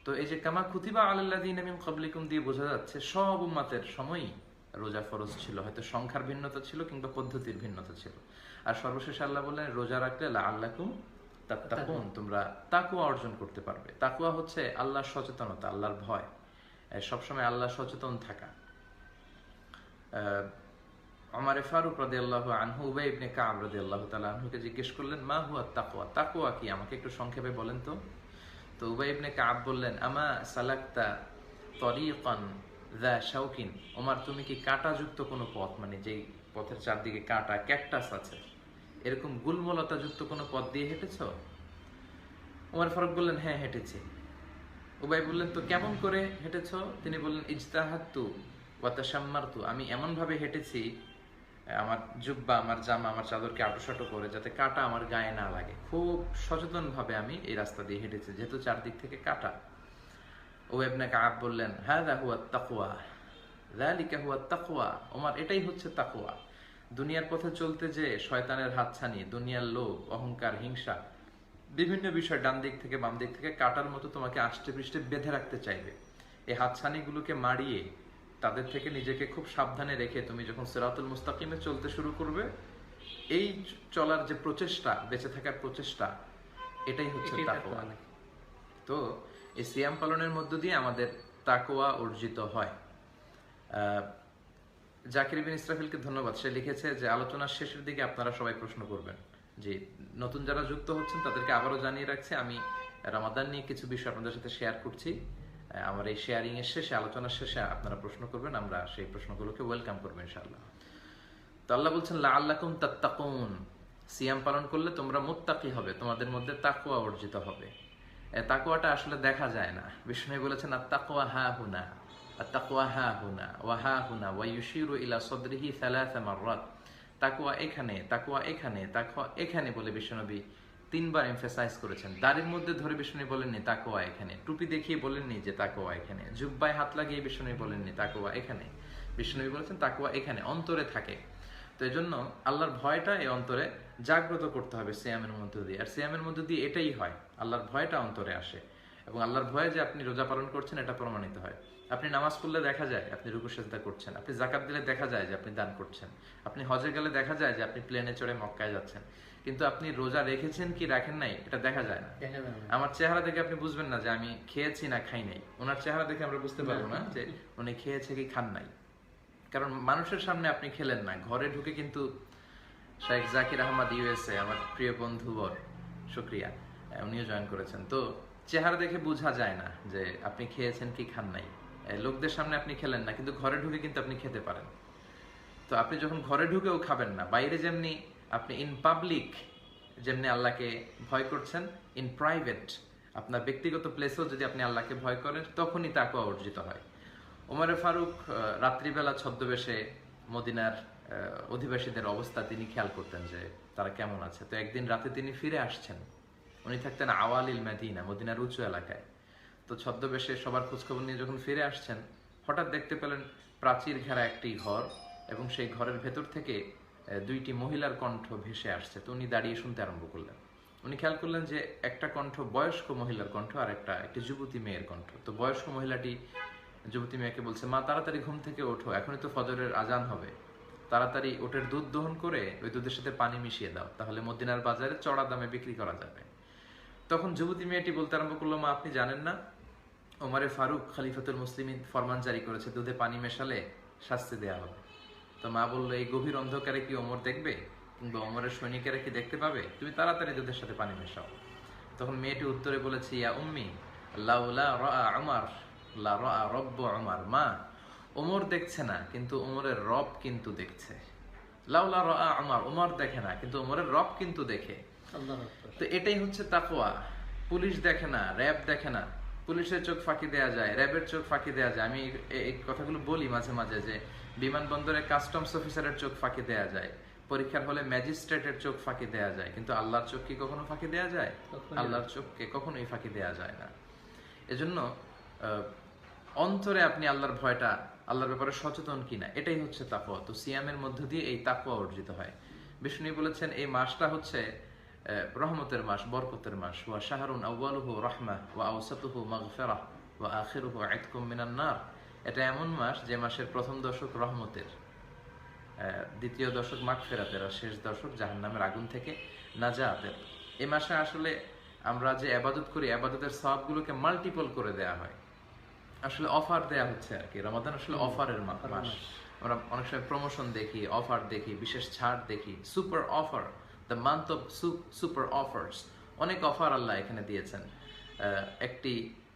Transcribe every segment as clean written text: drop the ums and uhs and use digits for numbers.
তো এই যে কামা কুতিবা আলাল্লাযীনা মিন ক্বাবলিকুম দিয়ে বোঝা যাচ্ছে সব উম্মতের সময়ই রোজা ফরজ ছিল, হয়তো সংখ্যার ভিন্নতা ছিল কিংবা পদ্ধতির ভিন্নতা ছিল। আর সর্বশেষে আল্লাহ বললেন রোজা রাখলে লাআল্লাকুম তাত্তাকুন, তোমরা তাকওয়া অর্জন করতে পারবে। তাকওয়া হচ্ছে আল্লাহর সচেতনতা, আল্লাহর ভয়, সবসময় আল্লাহ সচেতন থাকা। ওমর ফারুক রাদিয়াল্লাহু আনহু উবাই ইবনে কাব রাদিয়াল্লাহু তাআলা আনহুকে জিজ্ঞেস করলেন মা হুয়া তাকওয়া, তাকওয়া কি, আমাকে একটু সংক্ষেপে বলেন তো। তো উবাই ইবনে কাব বললেন আমা সালাকতা তরিকান যা শাওকিন, ওমর তুমি কি কাঁটাযুক্ত কোনো পথ, মানে যেই পথের চারদিকে কাঁটা ক্যাকটাস আছে, এরকম গুলমলতা যুক্ত কোনো পথ দিয়ে হেঁটেছ? ওমর ফারুক বললেন হ্যাঁ হেঁটেছি। উবাই বললেন তো কেমন করে হেঁটেছ? তিনি বললেন ইজতাহাদতু ওয়া তাশাম্মারতু, আমি এমন ভাবে হেঁটেছি আমার জুব্বা, আমার জামা, আমার চাদরকে আটোসাটো করে যাতে কাঁটা আমার গায়ে না লাগে। খুব সচেতন ভাবে আমি এই রাস্তা দিয়ে হেঁটেছি, যেহেতু চারদিক থেকে কাঁটা। উবাই ইবনে কাব বললেন হাযা হুয়া তাকওয়া, যালিকা হুয়া তাকওয়া, ওমর এটাই হচ্ছে তাকওয়া। দুনিয়ার পথে চলতে যে শয়তানের হাতছানি, দুনিয়ার লোভ, অহংকার, হিংসা, বিভিন্ন বিষয় ডান দিক থেকে বাম দিক থেকে কাটার মতো তোমাকে আষ্টে পৃষ্ঠে বেঁধে রাখতে চাইবে। এই হাতছানিগুলোকে মারিয়ে তাদের থেকে নিজেকে খুব সাবধানে রেখে তুমি যখন সিরাতুল মুস্তাকিমে চলতে শুরু করবে, এই চলার যে প্রচেষ্টা, বেঁচে থাকার প্রচেষ্টা, এটাই হচ্ছে তাকওয়া। তো এই সিয়াম পালনের মধ্য দিয়ে আমাদের তাকওয়া অর্জিত হয়। জাকির বিন ইসরাফিলকে ধন্যবাদ, সে লিখেছে যে আলোচনার শেষের দিকে আপনারা সবাই প্রশ্ন করবেন। যে নতুন যারা যুক্ত হচ্ছেন তাদেরকে আবারও জানিয়ে রাখছি, আমি রমাদান নিয়ে কিছু বিষয় আপনাদের সাথে শেয়ার করছি। আমার এই শেয়ারিং এর শেষে, আলোচনার শেষে আপনারা প্রশ্ন করবেন, আমরা সেই প্রশ্নগুলোকে ওয়েলকাম করবো ইনশাআল্লাহ। তো আল্লাহ বলছেন লাআল্লাকুম তাত্তাকুন, সিয়াম পালন করলে তোমরা মুত্তাকি হবে, তোমাদের মধ্যে তাকওয়া অর্জিত হবে। তাকওয়াটা আসলে দেখা যায় না। বিষ্ণু বলেছেন আত-তাকওয়া হা হুনা, আত-তাকওয়া হা হুনা ওয়া হা হুনা ওয়া ইউশিরু ইলা সাদরিহি সালাসা মাররাত। তাকওয়া এখানে, তাকওয়া এখানে, তাকওয়া এখানে বলে বিশ্বনবী তিনবার এমফাসাইজ করেছেন। দাড়ির মধ্যে ধরে বিষ্ণু বলেননি তাকওয়া এখানে, টুপি দেখিয়ে বলেননি যে তাকওয়া এখানে, জুব্বায় হাত লাগিয়ে বিষ্ণু বলেননি তাকওয়া এখানে। বিষ্ণু বলেছেন তাকওয়া এখানে, অন্তরে থাকে। তো এই জন্য আল্লাহর ভয়টা এই অন্তরে জাগ্রত করতে হবে সিয়ামের মধ্য দিয়ে। আর সিয়ামের মধ্য দিয়ে এটাই হয়, আল্লাহর ভয়টা অন্তরে আসে, এবং আল্লাহর ভয়ে যে আপনি রোজা পালন করছেন এটা প্রমাণিত হয়। আপনি নামাজ পড়লে দেখা যায় আপনি রুকু সেজদা করছেন, আপনি যাকাত দিলে দেখা যায় যে আপনি দান করছেন, আপনি হজে গেলে দেখা যায় যে আপনি প্লেনে চড়ে মক্কায় যাচ্ছেন। কিন্তু আপনি রোজা রেখেছেন কি রাখেন নাই এটা দেখা যায় না। আমার চেহারা দেখে আপনি বুঝবেন না যে আমি খেয়েছি না খাই নাই, ওনার চেহারা দেখে আমরা বুঝতে পারবো না যে উনি খেয়েছে কি খান নাই। কারণ মানুষের সামনে আপনি খেলেন না, ঘরে ঢুকে কিন্তু শেখ জাকির আহমদ ইউএসএ, আমার প্রিয় বন্ধু বর, শুক্রিয়া, উনিও জয়েন করেছেন। তো চেহারা দেখে বোঝা যায় না যে আপনি খেয়েছেন কি খান নাই। লোকদের সামনে আপনি খেলেন না, কিন্তু ঘরে ঢুকে কিন্তু আপনি খেতে পারেন। তো আপনি যখন ঘরে ঢুকেও খাবেন না, বাইরে যেমনি আপনি ইন পাবলিক যেমনি আল্লাহকে ভয় করছেন, ইন প্রাইভেট আপনার ব্যক্তিগত প্লেসেও যদি আপনি আল্লাহকে ভয় করেন, তখনই তাকওয়া অর্জিত হয়। ওমর ফারুক রাত্রিবেলা ছদ্মবেশে মদিনার অধিবাসীদের অবস্থা তিনি খেয়াল করতেন যে তারা কেমন আছে। তো একদিন রাতে তিনি ফিরে আসছেন, উনি থাকতেন আওয়ালিল মদিনা, মদিনার উঁচু এলাকায়। তো ছদ্মবেশে সবার খোঁজখবর নিয়ে যখন ফিরে আসছেন, হঠাৎ দেখতে পেলেন প্রাচীর ঘেরা একটি ঘর, এবং সেই ঘরের ভেতর থেকে দুইটি মহিলার কণ্ঠ ভেসে আসছে। তো উনি দাঁড়িয়ে শুনতে আরম্ভ করলেন। উনি খেয়াল করলেন যে একটা কণ্ঠ বয়স্ক মহিলার কণ্ঠ, আর একটি যুবতী মেয়ের কণ্ঠ। তো বয়স্ক মহিলাটি যুবতী মেয়েকে বলছে মা তাড়াতাড়ি ঘুম থেকে ওঠো, এখনই তো ফজরের আজান হবে, তাড়াতাড়ি ওটের দুধ দহন করে ওই দুধের সাথে পানি মিশিয়ে দাও, তাহলে মদিনার বাজারে চড়া দামে বিক্রি করা যাবে। তখন যুবতী মেয়েটি বলতে আরম্ভ করলো মা আপনি জানেন না ওমরে ফারুক খলিফাতুল মুসলিমিন ফরমান জারি করেছে দুধে পানি মেশালে শাস্তি দেয়া হবে। তো মা বললো এই গভীর অন্ধকারে কি ওমর দেখবে, কিংবা ওমরের সৈনিকেরা কি দেখতে পাবে, তুমি তাড়াতাড়ি দুধের সাথে পানি মেশাও। তখন মেয়েটি উত্তরে বলেছে ইয়া উম্মি লাউলা রাআ উমর লা রাআ রব্বু উমর, মা ওমর দেখছে না কিন্তু ওমরের রব কিন্তু দেখছে। লাউলা রাআ উমর, ওমর দেখে না কিন্তু ওমরের রব কিন্তু দেখে। তো এটাই হচ্ছে তাকওয়া। পুলিশ দেখে না, র‍্যাব দেখে না, পুলিশের চোখ ফাঁকি দেয়া যায়, র‍্যাবের চোখ ফাঁকি দেয়া যায়। আমি এই কথাগুলো বলি মাঝে মাঝে যে বিমানবন্দরে কাস্টমস অফিসারের চোখ ফাঁকি দেয়া যায়, পরীক্ষার হলে ম্যাজিস্ট্রেটের চোখ ফাঁকি দেয়া যায়, কিন্তু আল্লাহর চোখ কি কখনো ফাঁকি দেয়া যায়? আল্লাহর চোখকে কখনোই ফাঁকি দেয়া যায় না। এজন্য অন্তরে আপনি আল্লাহর ভয়টা, আল্লাহর ব্যাপারে সচেতন কিনা, এটাই হচ্ছে তাকওয়া। তো সিয়ামের মধ্য দিয়ে এই তাকওয়া অর্জিত হয়। বিষ্ণু বলেছেন এই মাসটা হচ্ছে রহমতের মাস, বরকতের মাস। ওয়া শাহরুন আউয়ালুহু রাহমাহ ওয়া আওসাতুহু মাগফিরাহ ওয়া আখিরুহু ইতকুম মিনান নার। এটা এমন মাস যে মাসের প্রথম দশক রহমতের, দ্বিতীয় দশক মাগফিরাতের, আর শেষ দশক জাহান্নামের আগুন থেকে নাজাতের। এই মাসে আসলে আমরা যে ইবাদত করি, ইবাদতের সওয়াবগুলোকে মাল্টিপল করে দেয়া হয়, আসলে অফার দেয়া হচ্ছে আর কি। রমাদান আসলে অফারের মাস। আমরা অনেক সময় প্রমোশন দেখি, অফার দেখি, বিশেষ ছাড় দেখি, super offer, the month of super offers. অনেক অফার আল্লাহ এখানে দিয়েছেন। একটি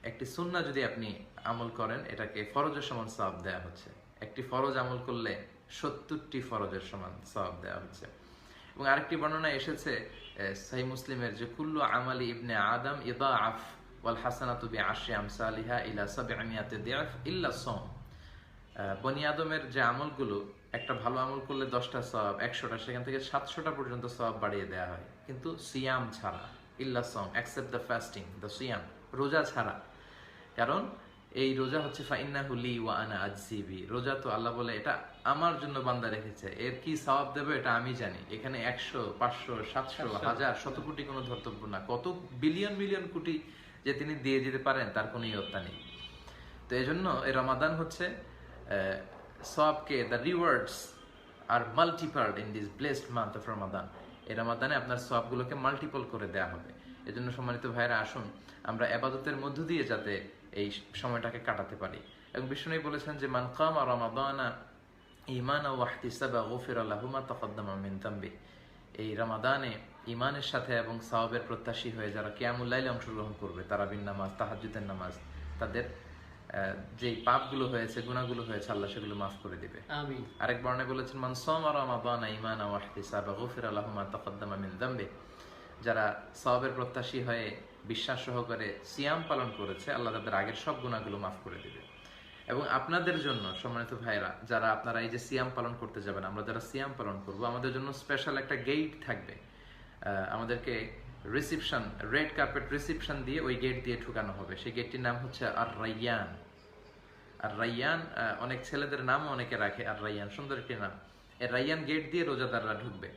একটি সুন্নাহ যদি আপনি আমল করেন, এটাকে ফরজের সমান সওয়াব দেয়া হচ্ছে। একটি ফরজ আমল করলে 70টি ফরজের সমান সওয়াব দেয়া হচ্ছে। এবং আরেকটি বর্ণনা এসেছে সহিহ মুসলিমের, যে কুল্লু আমালি ইবনে আদম ইদাআফ ওয়াল হাসানাতু বিআশরি আমসালিহা ইলা 700 দিআফ ইল্লা সাওম। বনি আদমের যে আমলগুলো, একটা ভালো আমল করলে 10টা সওয়াব, 100টা, সেখান থেকে 700টা পর্যন্ত সওয়াব বাড়িয়ে দেওয়া হয়, কিন্তু সিয়াম ছাড়া। ইল্লা সাওম, এক্সেপ্ট দ্য ফাস্টিং, দ্য সিয়াম, রোজা ছাড়া। কারণ এই রোজা হচ্ছে ফাইন্নাহু লি ওয়া আনা আজজি বি। রোজা তো আল্লাহ বলে এটা আমার জন্য বান্দা রেখেছে, এর কি সওয়াব দেবে এটা আমি জানি। এখানে 100, 500, 700, 1000, শত কোটি কোনো ধর্তব্য না। কত বিলিয়ন মিলিয়ন কোটি যে তিনি দিয়ে যেতে পারেন তার কোনো ইয়ত্তা নেই। তো এই জন্য এই রমাদান হচ্ছে সওয়াবকে, the rewards are multiple in this blessed month of Ramadan. এই রমাদানে আপনার সওয়াবগুলোকে মাল্টিপল করে দেওয়া হবে। এজন্য সম্মানিত ভাইরা, আসুন আমরা ইবাদতের মধ্য দিয়ে যাতে এই সময়টাকে কাটাতে পারি। এবং বিষ্ণু বলেছেন যে মান কামা রমাদানা ঈমানাও ওয়া ইহতিসাবা গুফিরা লাহু মা তাকাদ্দামা মিন যামবি। এই রমাদানে ঈমানের সাথে এবং সওয়াবের প্রত্যাশী হয়ে যারা কিয়ামুল লাইলে অংশগ্রহণ করবে, তারাবির নামাজ, তাহাজ্জুদের নামাজ, তাদের যে পাপগুলো হয়েছে, গুনাহগুলো হয়েছে, আল্লাহ সেগুলো মাফ করে দিবে। আমিন। আরেক বর্ণনায় বলেছেন মান সামা রমাদানা ঈমানাও ওয়া ইহতিসাবা গুফিরা লাহু মা তাকাদ্দামা মিন যামবি। যারা সওয়াবের প্রত্যাশী হয়ে বিশ্বাস সহকারে সিয়াম পালন করেছে, আল্লাহ তাদের আগের সব গুনাহগুলো মাফ করে দিবে। এবং আপনাদের জন্য সম্মানিত ভাইরা, যারা আপনারা এই যে সিয়াম পালন করতে যাবেন, আমরা যারা সিয়াম পালন করব, আমাদের জন্য স্পেশাল একটা গেট থাকবে। আমাদেরকে রিসিপশন, রেড কার্পেট রিসিপশন দিয়ে ওই গেট দিয়ে ঢুকানো হবে। সেই গেটটির নাম হচ্ছে আর রাইয়ান। আর রাইয়ান, অনেক ছেলেদের নামও অনেকে রাখে আর রাইয়ান, সুন্দর একটি নাম। এই রাইয়ান গেট দিয়ে রোজাদাররা ঢুকবে।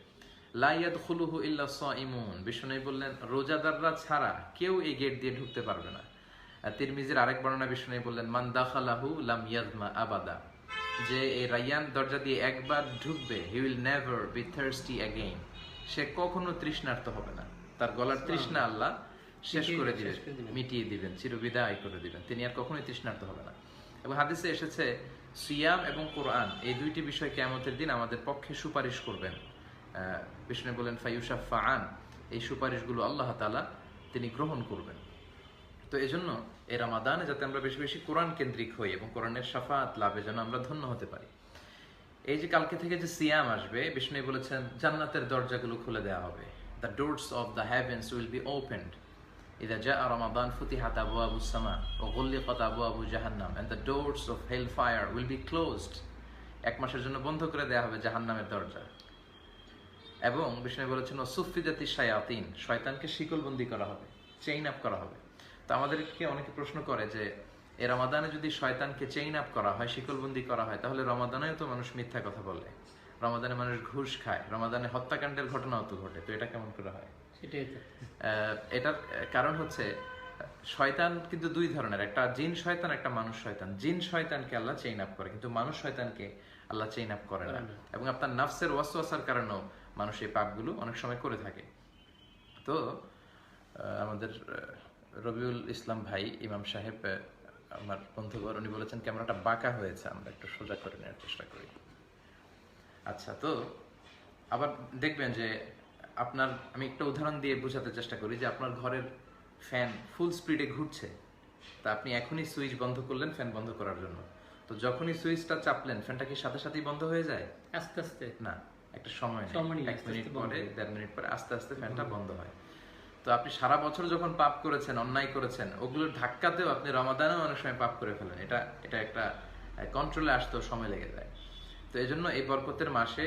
লা ইয়াদখুলুহু ইল্লা সাইমুন। বিষ্ণু বললেন রোজাদাররা ছাড়া কেউ এই গেট দিয়ে ঢুকতে পারবে না। তিরমিজির আরেক বর্ণনা বিষ্ণু বললেন মান দাখালাহু লাম ইয়াজমা আবাদা। যে এই রাইয়ান দরজা দিয়ে একবার ঢুকবে, he will never be thirsty again. সে কখনো তৃষ্ণার্ত হবে না। তার গলার তৃষ্ণা আল্লাহ শেষ করে দিবেন, মিটিয়ে দিবেন, চিরবিদায় করে দিবেন। তিনি আর কখনোই তৃষ্ণার্ত হবে না। এবং হাদিসে এসেছে সিয়াম এবং কোরআন, এই দুইটি বিষয় কিয়ামতের দিন আমাদের পক্ষে সুপারিশ করবেন। বিষ্ণু বলেন ফায়ুশাফাআন, এই সুপারিশগুলো আল্লাহ তাআলা তিনি গ্রহণ করবেন। তো এই জন্য এই রমাদানে যাতে আমরা বেশি বেশি কোরআন কেন্দ্রিক হই এবং কোরআনের শাফাআত লাভে যেন আমরা ধন্য হতে পারি। এই যে কালকে থেকে যে সিয়াম আসবে, বিষ্ণু বলেছেন জান্নাতের দরজাগুলো খুলে দেওয়া হবে। The doors of the heavens will be opened ইযা জাআ রমাদান ফুতিহাত আবওয়াবুস সামা ওয়া গুলিকাত আবওয়াবু জাহান্নাম and the doors of hell fire will be closed. এক মাসের জন্য বন্ধ করে দেওয়া হবে জাহান্নামের দরজা। এবং বিষ্ণু বলেছেন সুফিদাতি শায়াতিন, শয়তানকে শিকলবন্দি করা হবে, চেইন আপ করা হবে। তো আমাদেরকে অনেকে প্রশ্ন করে যে এই রমাদানে যদি শয়তানকে চেইন আপ করা হয়, শিকলবন্দি করা হয়, তাহলে রমাদানেও তো মানুষ মিথ্যা কথা বলে, রমাদানে মানুষ ঘুষ খায়, রমাদানে হত্যাকাণ্ডের ঘটনাও তো ঘটে, তো এটা কেমন করে হয়? এটার কারণ হচ্ছে শয়তান কিন্তু দুই ধরনের, একটা জিন শয়তান, একটা মানুষ শয়তান। জিন শয়তানকে আল্লাহ চেইন আপ করে, কিন্তু মানুষ শয়তানকে আল্লাহ চেইন আপ করে না। এবং আপনার নাফসের ওয়াসওয়াসার কারণেও মানুষ এই পাপগুলো অনেক সময় করে থাকে। তো আমাদের রবিউল ইসলাম ভাই, ইমাম সাহেব, আমার বন্ধুবর, উনি বলেছেন ক্যামেরাটা বাঁকা হয়েছে, আমরা একটু সোজা করে নেওয়ার চেষ্টা করি। আচ্ছা, তো আবার দেখবেন যে আপনার, আমি একটা উদাহরণ দিয়ে বোঝাতে চেষ্টা করি যে আপনার ঘরের ফ্যান ফুল স্পিডে ঘুরছে, তা আপনি এখনই সুইচ বন্ধ করলেন ফ্যান বন্ধ করার জন্য, তো যখনই সুইচটা চাপলেন ফ্যানটা কি সাথে সাথেই বন্ধ হয়ে যায়? আস্তে আস্তে না, একটা সময় নেই, 1 মিনিট পরে, 1.5 মিনিট পরে আস্তে আস্তে ফ্যানটা বন্ধ হয়। তো আপনি সারা বছর যখন পাপ করেছেন, অন্যায় করেছেন, ওগুলোর ধাক্কাতেও আপনি রমাদানেও অনেক সময় পাপ করে ফেলেন। এটা একটা কন্ট্রোলে আসতেও সময় লেগে যায়। তো এই জন্য এই বরকতের মাসে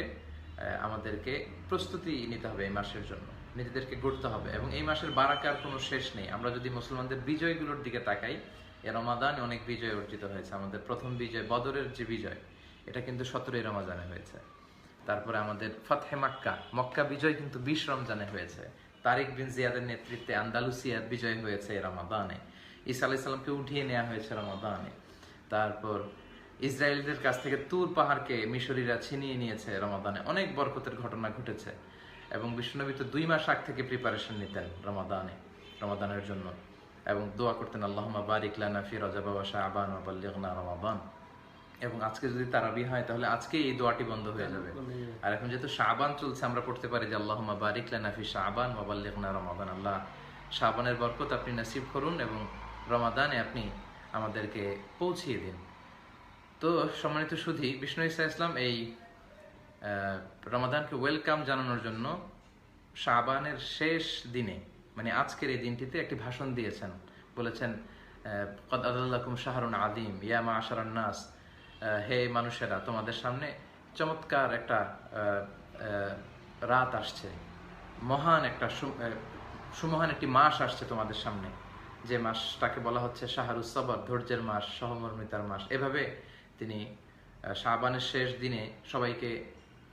আমাদেরকে প্রস্তুতি নিতে হবে, এই মাসের জন্য নিজেদেরকে গড়তে হবে। এবং এই মাসের বারাকার কোনো শেষ নেই। আমরা যদি মুসলমানদের বিজয়গুলোর দিকে তাকাই, এই রমাদানে অনেক বিজয় অর্জিত হয়েছে। আমাদের প্রথম বিজয় বদরের যে বিজয়, এটা কিন্তু 17ই রমজানে হয়েছে। তারপরে আমাদের ফাতহে মক্কা, মক্কা বিজয় কিন্তু 20 রমজানে হয়েছে। তারিক বিন জিয়াদের নেতৃত্বে আন্দালুসিয়ার বিজয় হয়েছে রমাদানে। ঈসা আলাইহিস সালামকে উঠিয়ে নেওয়া হয়েছে রমাদানে। তারপর ইসরায়েলদের কাছ থেকে তুর পাহাড়কে মিশরীরা ছিনিয়ে নিয়েছে রমাদানে। অনেক বরকতের ঘটনা ঘটেছে এবং বিশ্বনবী তো 2 মাস আগ থেকে প্রিপারেশন নিতেন রমাদানের জন্য এবং দোয়া করতেন আল্লাহুম্মা বারিক লানা ফি রজব ওয়া শাবান ওয়া বাল্লিগনা রমাদান। এবং আজকে যদি তারাবি হয় তাহলে আজকে এই দোয়াটি বন্ধ হয়ে যাবে। আর এখন যেহেতু শাবান চলছে আমরা পড়তে পারি যে আল্লাহুম্মা বারিক লানা ফি শাবান ওয়া বাল্লিগনা রমাদান। আল্লাহ শাবানের বরকত আপনি নসিব করুন এবং রমাদানে আপনি আমাদেরকে পৌঁছিয়ে দিন। তো সম্মানিত সুধী, বিষ্ণু ঈসা ইসলাম এই রমাদানকে ওয়েলকাম জানানোর জন্য শাবানের শেষ দিনে মানে আজকের এই দিনটিতে একটি ভাষণ দিয়েছেন। বলেছেন কদ আযাল্লাকুম শাহরুন আযীম ইয়া মা'আশারান নাস, হে মানুষেরা তোমাদের সামনে চমৎকার একটা রাত আসছে, মহান একটা সুমহান একটি মাস আসছে তোমাদের সামনে, যে মাসটাকে বলা হচ্ছে শাহরুস সবর, ধৈর্যের মাস, সহমর্মিতার মাস। এভাবে তিনি শাবানের শেষ দিনে সবাইকে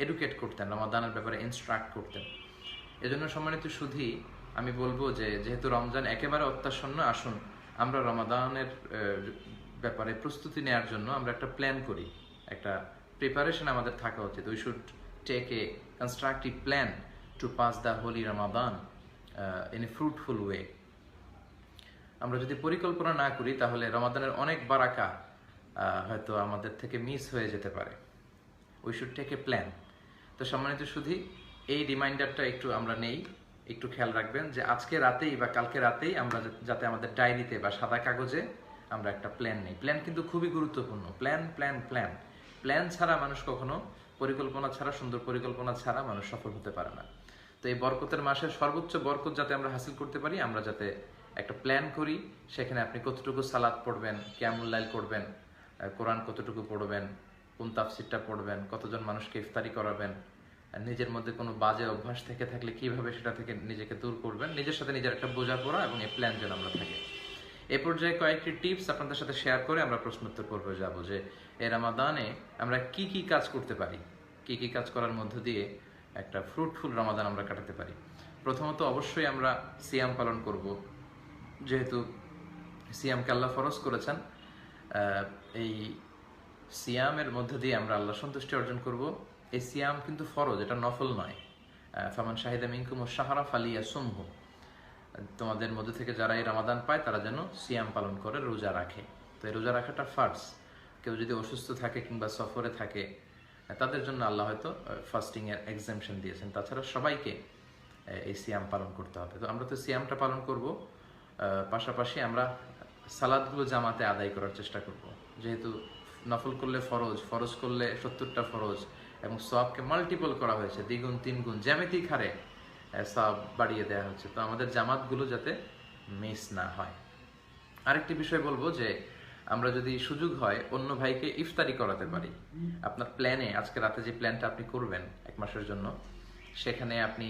এডুকেট করতেন, রমাদানের ব্যাপারে ইনস্ট্রাক্ট করতেন। এজন্য সম্মানিত সুধী, আমি বলবো যে যেহেতু রমজান একেবারে অত্যাসন্ন, আসুন আমরা রমাদানের ব্যাপারে প্রস্তুতি নেওয়ার জন্য আমরা একটা প্ল্যান করি, একটা প্রিপারেশন আমাদের থাকা উচিত। We should take a constructive plan to pass the holy Ramadan in a fruitful way. আমরা যদি পরিকল্পনা না করি তাহলে রমাদানের অনেক বারাকা হয়তো আমাদের থেকে মিস হয়ে যেতে পারে। We should take a plan. তো সম্মানিত সুধী, এই রিমাইন্ডারটা একটু আমরা নেই, একটু খেয়াল রাখবেন যে আজকে রাতেই বা কালকে রাতেই আমরা যাতে আমাদের ডায়েরিতে বা সাদা কাগজে আমরা একটা প্ল্যান নেই। প্ল্যান কিন্তু খুবই গুরুত্বপূর্ণ। প্ল্যান ছাড়া মানুষ কখনো, পরিকল্পনা ছাড়া, সুন্দর পরিকল্পনা ছাড়া মানুষ সফল হতে পারে না। তো এই বরকতের মাসের সর্বোচ্চ বরকত যাতে আমরা হাসিল করতে পারি, আমরা যাতে একটা প্ল্যান করি। সেখানে আপনি কতটুকু সালাত পড়বেন, কিয়ামুল লাইল করবেন, কোরআন কতটুকু পড়বেন, কোন তাফসিরটা পড়বেন, কতজন মানুষকে ইফতারি করাবেন, নিজের মধ্যে কোনো বাজে অভ্যাস থেকে থাকলে কিভাবে সেটা থেকে নিজেকে দূর করবেন, নিজের সাথে নিজের একটা বোঝাপড়া এবং এই প্ল্যান যেন আমরা থাকি। এই পর্যায়ে কয়েকটি টিপস আপনাদের সাথে শেয়ার করে আমরা প্রশ্নোত্তর পর্বে যাব যে এই রমাদানে আমরা কি কি কাজ করতে পারি, কি কি কাজ করার মধ্য দিয়ে একটা ফ্রুটফুল রমাদান আমরা কাটাতে পারি। প্রথমত অবশ্যই আমরা সিয়াম পালন করব, যেহেতু সিয়ামকে আল্লাহ ফরজ করেছেন। এই সিয়ামের মধ্য দিয়ে আমরা আল্লাহ সন্তুষ্টি অর্জন করব। এই সিয়াম কিন্তু ফরজ, এটা নফল নয়। ফামান শাহিদা মিনকুমুশ শাহরা ফালিয়াসুমহু, তোমাদের মধ্যে থেকে যারা এই রমাদান পায় তারা যেন সিয়াম পালন করে, রোজা রাখে। তো এই রোজা রাখাটা ফার্জ। কেউ যদি অসুস্থ থাকে কিংবা সফরে থাকে তাদের জন্য আল্লাহ হয়তো ফাস্টিং এর এক্সাম্পশন দিয়েছেন। তাছাড়া সবাইকে এই সিয়াম পালন করতে হবে। তো আমরা তো সিয়ামটা পালন করব, পাশাপাশি আমরা সালাদগুলো জামাতে আদায় করার চেষ্টা করব। যেহেতু নফল করলে ফরজ করলে 70টা ফরজ এবং সওয়াবকে মাল্টিপল করা হয়েছে, দ্বিগুণ তিনগুণ জ্যামিতিক হারে সওয়াব বাড়িয়ে দেওয়া হচ্ছে। তো আমাদের জামাতগুলো যাতে মিস না হয়। আরেকটি বিষয় বলবো যে আমরা যদি সুযোগ হয় অন্য ভাইকে ইফতারি করাতে পারি। আপনার প্ল্যানে আজকে রাতে যে প্ল্যানটা আপনি করবেন 1 মাসের জন্য, সেখানে আপনি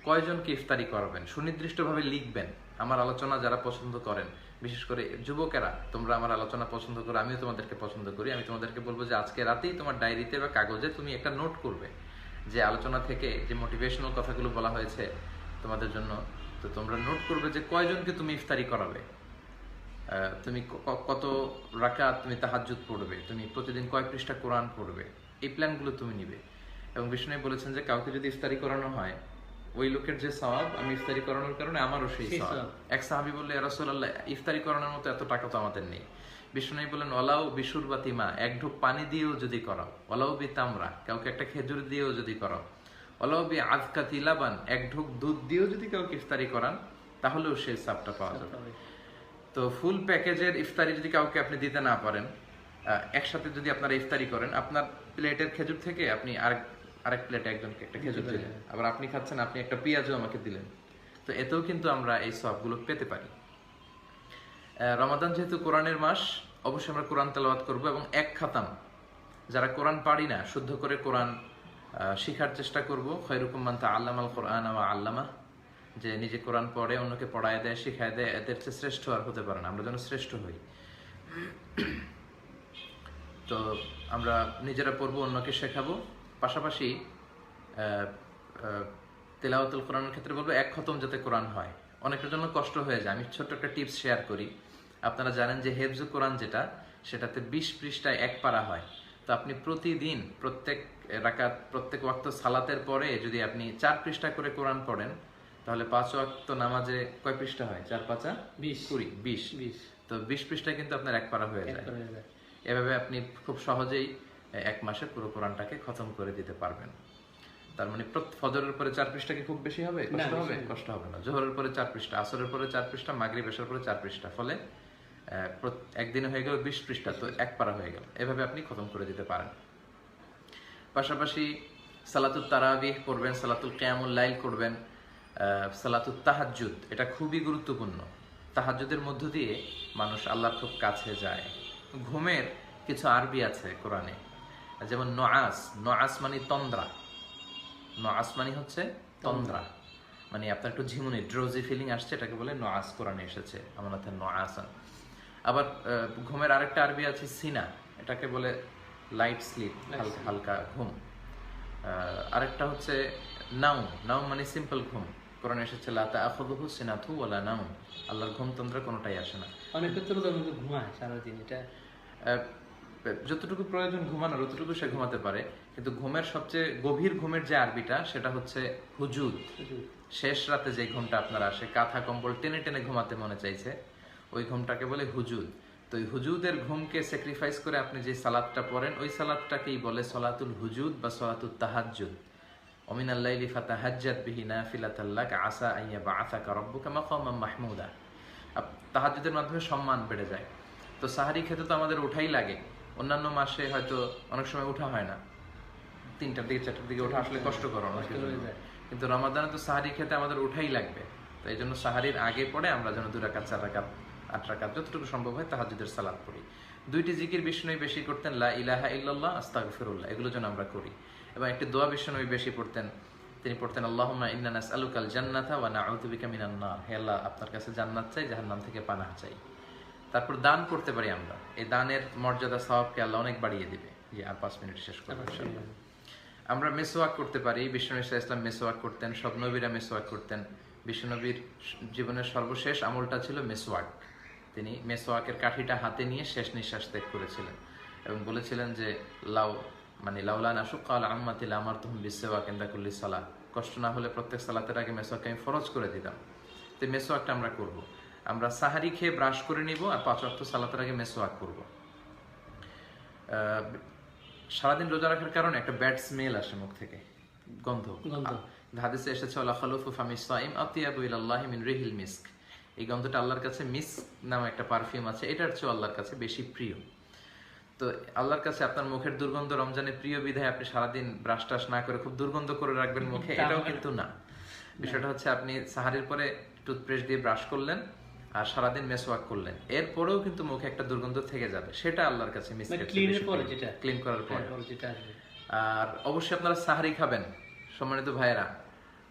কয়জনকে ইফতারি করাবেন সুনির্দিষ্টভাবে লিখবেন। আমার আলোচনা যারা পছন্দ করেন, বিশেষ করে যুবকেরা, তোমরা আমার আলোচনা পছন্দ করো, আমিও তোমাদেরকে পছন্দ করি। আমি তোমাদেরকে বলবো যে আজকে রাতেই তোমার ডায়েরিতে বা কাগজে তুমি একটা নোট করবে যে আলোচনা থেকে যে মোটিভেশনাল কথাগুলো বলা হয়েছে তোমাদের জন্য। তো তোমরা নোট করবে যে কয়জনকে তুমি ইফতারি করাবে, তুমি কত রাকাত তুমি তাহাজ্জুদ পড়বে, তুমি প্রতিদিন কয় পৃষ্ঠা কোরআন পড়বে, এই প্ল্যানগুলো তুমি নিবে। এবং বিষ্ণু বলেছেন যে কাউকে যদি ইফতারি করানো হয়, ওই লোকের যে সওয়াব, আমি ইফতারি করানোর কারণে আমারও সেই সওয়াব। এক সাহাবী বললে ইয়া রাসূলুল্লাহ, ইফতারি করানোর মতো এত টাকা তো আমাদের নেই। বিষ্ণু বললেন ওয়ালাউ বিশুরবাতিমা, এক ঢোক পানি দিয়েও যদি করাও, ওয়ালাউ বি তামরা, কাউকে একটা খেজুর দিয়েও যদি করাও, ওয়ালাউ বি আযকাতি লাবান, এক ঢোক দুধ দিয়েও যদি কাউকে ইফতারি করান, তাহলেও সেই সওয়াবটা পাওয়া যাবে। তো ফুল প্যাকেজের ইফতারি যদি কাউকে আপনি দিতে না পারেন, একসাথে যদি আপনারা ইফতারি করেন, আপনার প্লেটের খেজুর থেকে আপনি আরেক প্লেটে একজনকে একটা খেজুর দিলেন, আবার আপনি খাচ্ছেন, আপনি একটা পেঁয়াজও আমাকে দিলেন। তো এতেও কিন্তু আমরা এই সওয়াবগুলো পেতে পারি। রমাদান যেহেতু কোরআনের মাস, অবশ্যই আমরা কোরআন তেলাওয়াত করব এবং এক খাতাম যারা কোরআন পারি না, শুদ্ধ করে কোরআন শিখার চেষ্টা করব। খায়রুকুম মান তাআল্লামাল কোরআন ওয়া আল্লামা, যে নিজে কোরআন পড়ে অন্যকে পড়ায় দেয়, শিখায় দেয়, এদের চেয়ে শ্রেষ্ঠ আর হতে পারে না। আমরা যেন শ্রেষ্ঠ হই। তো আমরা নিজেরা পড়বো, অন্যকে শেখাবো। পাশাপাশি তেলাওয়াতুল কোরআনের ক্ষেত্রে বলবো এক খতম যাতে কোরআন হয়। অনেকের জন্য কষ্ট হয়ে যায়। আমি ছোট্ট একটা টিপস শেয়ার করি। আপনারা জানেন যে হেফজুল কোরআন যেটা, সেটাতে 20 পৃষ্ঠায় এক পারা হয়। তো আপনি প্রতিদিন প্রত্যেক রাকাত, প্রত্যেক ওয়াক্ত সালাতের পরে যদি আপনি 4 পৃষ্ঠা করে কোরআন পড়েন, তাহলে 5 ওয়াক্ত নামাজে কয় পৃষ্ঠা হয়? 4 5 20 তো 20 পৃষ্ঠায় কিন্তু আপনার এক পারা হয়ে যায়। এভাবে আপনি খুব সহজেই এক মাসে পুরো কোরআনটাকে খতম করে দিতে পারবেন। তার মানে ফজরের পরে 4 পৃষ্ঠা কি খুব বেশি হবে? কষ্ট হবে? কষ্ট হবে না। জোহরের পরে 4 পৃষ্ঠা, আসরের পরে 4 পৃষ্ঠা, মাগরিব এশার পরে 4 পৃষ্ঠা, ফলে একদিনে হয়ে গেল 20 পৃষ্ঠা, তো এক পারা হয়ে গেল। এভাবে আপনি খতম করে দিতে পারেন। পাশাপাশি সালাতুত তারাবিহ পড়বেন, সালাতুল কিয়ামুল লাইল করবেন, সালাতুত তাহাজ্জুদ, এটা খুবই গুরুত্বপূর্ণ। তাহাজ্জুদের মধ্য দিয়ে মানুষ আল্লাহর খুব কাছে যায়। ঘুমের কিছু আরবি আছে কোরআনে, যেমন নআস মানে তন্দ্রা। নআস মানে হচ্ছে তন্দ্রা, মানে আপনার একটু ঝিমুনি, ড্রোজি ফিলিং আসছে, এটাকে বলে নআস। কোরআনে এসেছে আমার অর্থে নআসান। আবার ঘুমের আরেকটা আরবি আছে সিনা, এটাকে বলে লাইট স্লিপ, হালকা ঘুম। আরেকটা হচ্ছে নাউম মানে সিম্পল ঘুম। কোরআনে এসেছে লা তাআখুযুহু সিনাতু ওয়ালা নাউম, আল্লাহর ঘুম তন্দ্রা কোনোটাই আসে না। অনেক ক্ষেত্রে তো ঘুমায় সারাদিন, এটা যতটুকু প্রয়োজন ঘুমানোর ততটুকু সে ঘুমাতে পারে, কিন্তু ঘুমের সবচেয়ে গভীর ঘুমের যে আরবিটা, সেটা হচ্ছে হুজুদ। শেষ রাতে যে ঘুমটা আপনার আসে, কাঁথা কম্বল টেনে টেনে ঘুমাতে মনে চাইছে, ওই ঘুমটাকে বলে হুজুদ। তো ওই হুজুদের ঘুমকে স্যাক্রিফাইস করে আপনি যে সালাতটা পড়েন, ওই সালাতটাকেই বলে সলাতুল হুজুদ বা সলাতুত তাহাজ্জুদ। ওমিনাল লাইলি ফাতাহাজ্জাত বিহি নাফিলাতাল লাক আসা আন ইয়াবআসাকা রাব্বুকা মাকামান মাহমুদা। তাহাজ্জুদের মাধ্যমে সম্মান বেড়ে যায়। তো সাহারি খেতে তো আমাদের ওঠাই লাগে। অন্যান্য মাসে হয়তো অনেক সময় ওঠা হয় না, 3টার দিকে 4টার দিকে ওঠা আসলে কষ্টকর অনেকের জন্য, কিন্তু রমাদানে তো সাহারি খেতে আমাদের ওঠাই লাগবে। তো এই জন্য সাহারির আগে পড়ে আমরা যেন 2 রাকাত 4 রাকাত 8 রাকাত যতটুকু সম্ভব হয় তাহাজ্জুদের সালাত পড়ি। 2টি জিকির বিষ্ণুই বেশি করতেন, লা ইলাহা ইল্লাল্লাহ, আস্তাগফিরুল্লাহ, এগুলো যেন আমরা করি। এবং একটি দোয়া বিষ্ণুই বেশি পড়তেন, তিনি পড়তেন আল্লাহুম্মা ইন্না নাসআলুকাল জান্নাতা ওয়া নাউযু বিকা মিনান নার, হে আল্লাহ আপনার কাছে জান্নাত চাই, জাহান্নাম থেকে পানাহ চাই। তারপর দান করতে পারি আমরা, এই দানের মর্যাদা সওয়াবকে আল্লাহ অনেক বাড়িয়ে দিবে। আর 5 মিনিট শেষ করব ইনশাআল্লাহ। আমরা মেসওয়াক করতে পারি, বিষ্ণু ইসলাম মেসওয়াক করতেন, সব নবীরা মেসওয়াক করতেন। বিশ্বনবীর জীবনের সর্বশেষ আমলটা ছিল মেসওয়াক। তিনি মেসওয়াকের কাঠিটা হাতে নিয়ে শেষ নিঃশ্বাস ত্যাগ করেছিলেন এবং বলেছিলেন যে লাউলা নাশুক্কা আলা উম্মতি লামারতুহুম বিসওয়াক ইনদা কুল্লি সালাহ, কষ্ট না হলে প্রত্যেক সালাতের আগে মেসওয়াককে আমি ফরজ করে দিতাম। তো মেসওয়াকটা আমরা করব। আমরা সাহারি খেয়ে ব্রাশ করে নিব আর 5 ওয়াক্ত সালাতের আগে মেসওয়াক করব। সারাদিন রোজা রাখার কারণে একটা ব্যাড স্মেল আসে মুখ থেকে, গন্ধ। হাদিসে এসেছে ওয়ালা খালুফু ফামিস সাইম আতিয়াবু ইলাল্লাহি মিন রিহিল মিস্ক, এই গন্ধটা আল্লাহর কাছে, মিস্ক নামে একটা পারফিউম আছে, এটার চেয়ে আল্লাহর কাছে বেশি প্রিয়। তো আল্লাহর কাছে আপনার মুখের দুর্গন্ধ রমজানে প্রিয় বিধায় আপনি সারাদিন ব্রাশ টাশ না করে খুব দুর্গন্ধ করে রাখবেন মুখে, এটাও কিন্তু না। বিষয়টা হচ্ছে আপনি সাহারির পরে টুথপেস্ট দিয়ে ব্রাশ করলেন আর সারাদিন মেসওয়াক করলেন, এরপরেও কিন্তু মুখে একটা দুর্গন্ধ থেকে যাবে, সেটা আল্লাহর কাছে ক্লিন করার পরে। আর অবশ্যই আপনারা সাহারি খাবেন। সম্মানিত ভাইয়েরা,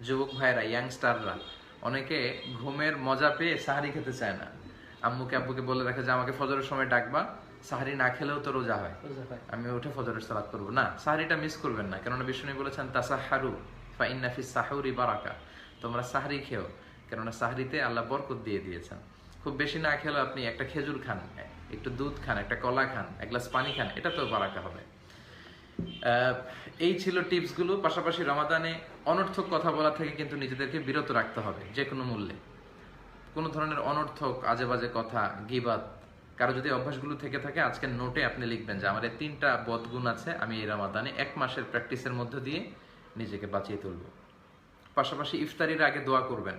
যুবক ভাইয়েরা, ইয়াংস্টাররা, অনেকে ঘুমের মজা পেয়ে সাহারি খেতে চায় না। আম্মুকে আব্বুকে বলে রাখে যে আমাকে ফজরের সময় ডাকবা, সাহারি না খেলেও তো রোজা হয়, আমি উঠে ফজরের সালাত করবো না। সাহারিটা মিস করবেন না, কেননা বিষ্ণু বলেছেন তাসাহারু ফা ইন্না ফিস সাহুরি বারাকা, তোমরা সাহারি খেও, কেননা সাহারিতে আল্লাহ বরকত দিয়ে দিয়েছেন। খুব বেশি না খেলেও আপনি একটা খেজুর খান, একটু দুধ খান, একটা কলা খান, এক গ্লাস পানি খান, এটা তো বারাকা হবে। এই ছিল টিপস গুলো। পাশাপাশি রমাদানে অনর্থক কথা বলা থেকে কিন্তু নিজেদেরকে বিরত রাখতে হবে যে কোনো মূল্যে। কোনো ধরনের অনর্থক আজে বাজে কথা, গীবাত, কারো যদি অভ্যাসগুলো থেকে থাকে, আজকের নোটে আপনি লিখবেন যে আমার এই 3টা বদগুণ আছে, আমি এই রমাদানে 1 মাসের প্র্যাকটিসের মধ্য দিয়ে নিজেকে বাঁচিয়ে তুলব। পাশাপাশি ইফতারির আগে দোয়া করবেন।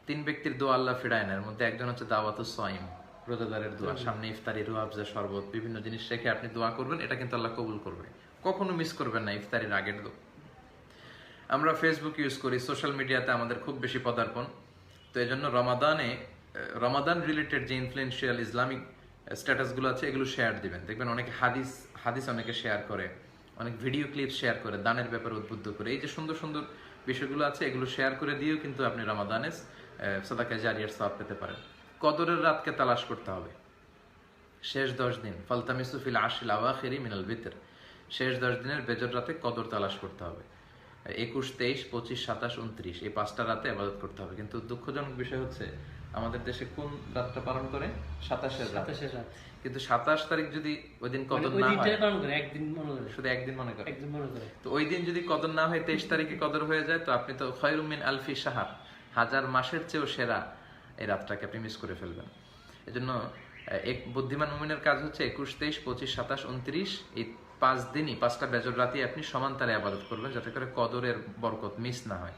3 ব্যক্তির দোয়া আল্লাহ ফিরায় না, এর মধ্যে একজন হচ্ছে দাওয়াতুস সাইম, রোজাদারের দোয়া। সামনে ইফতারি, রুয়াবজা, শরবত, বিভিন্ন জিনিস রেখে আপনি দোয়া করবেন, এটা কিন্তু আল্লাহ কবুল করবে। কখনো মিস করবেন না ইফতারির আগের দোয়া। আমরা ফেসবুক ইউজ করি, সোশ্যাল মিডিয়াতে আমাদের খুব বেশি পদার্পণ। তো এই জন্য রমাদান রিলেটেড যে ইনফ্লুয়েন্সিয়াল ইসলামিক স্ট্যাটাসগুলো আছে, এগুলো শেয়ার দিবেন। দেখবেন অনেকে হাদিস অনেকে শেয়ার করে, অনেক ভিডিও ক্লিপ শেয়ার করে, দানের ব্যাপারে উদ্বুদ্ধ করে। এই যে সুন্দর সুন্দর বিষয়গুলো আছে, এগুলো শেয়ার করে দিয়েও কিন্তু আপনি রমাদানে সাদাকা জারিয়ার সওয়াব পেতে পারেন। কদরের রাতকে তালাশ করতে হবে। শেষ 10 দিন, ফালতামিসু ফিল আশরিল আওয়াখিরি মিনাল বিতর, শেষ 10 দিনের বেজর রাতে কদর তালাশ করতে হবে। 21, 23, 25, 27, 29 এই 5টা রাতে ইবাদত করতে হবে। কিন্তু দুঃখজনক বিষয় হচ্ছে আমাদের দেশে কোন রাতটা পালন করে? 27 রাত। 27 রাত। কিন্তু 27 তারিখ যদি ওই দিন কদর ওই না হয়, দিনটাই পালন করে, একদিন মনে করে, শুধু একদিন মনে করে। একদিন মনে করে। তো ওই দিন যদি কদর না হয়, 23 তারিখে কদর হয়ে যায়, তো আপনি তো খায়রুম মিন আলফি শাহর, 1000 মাসের চেয়েও সেরা এই রাতটাকে আপনি মিস করে ফেলবেন। এজন্য এক বুদ্ধিমান মুমিনের কাজ হচ্ছে 21, 23, 25, 27, 29 এই 5 দিনই 5টা বেজর রাতে আপনি সমান তালে ইবাদত করবেন, যাতে করে কদরের বরকত মিস না হয়।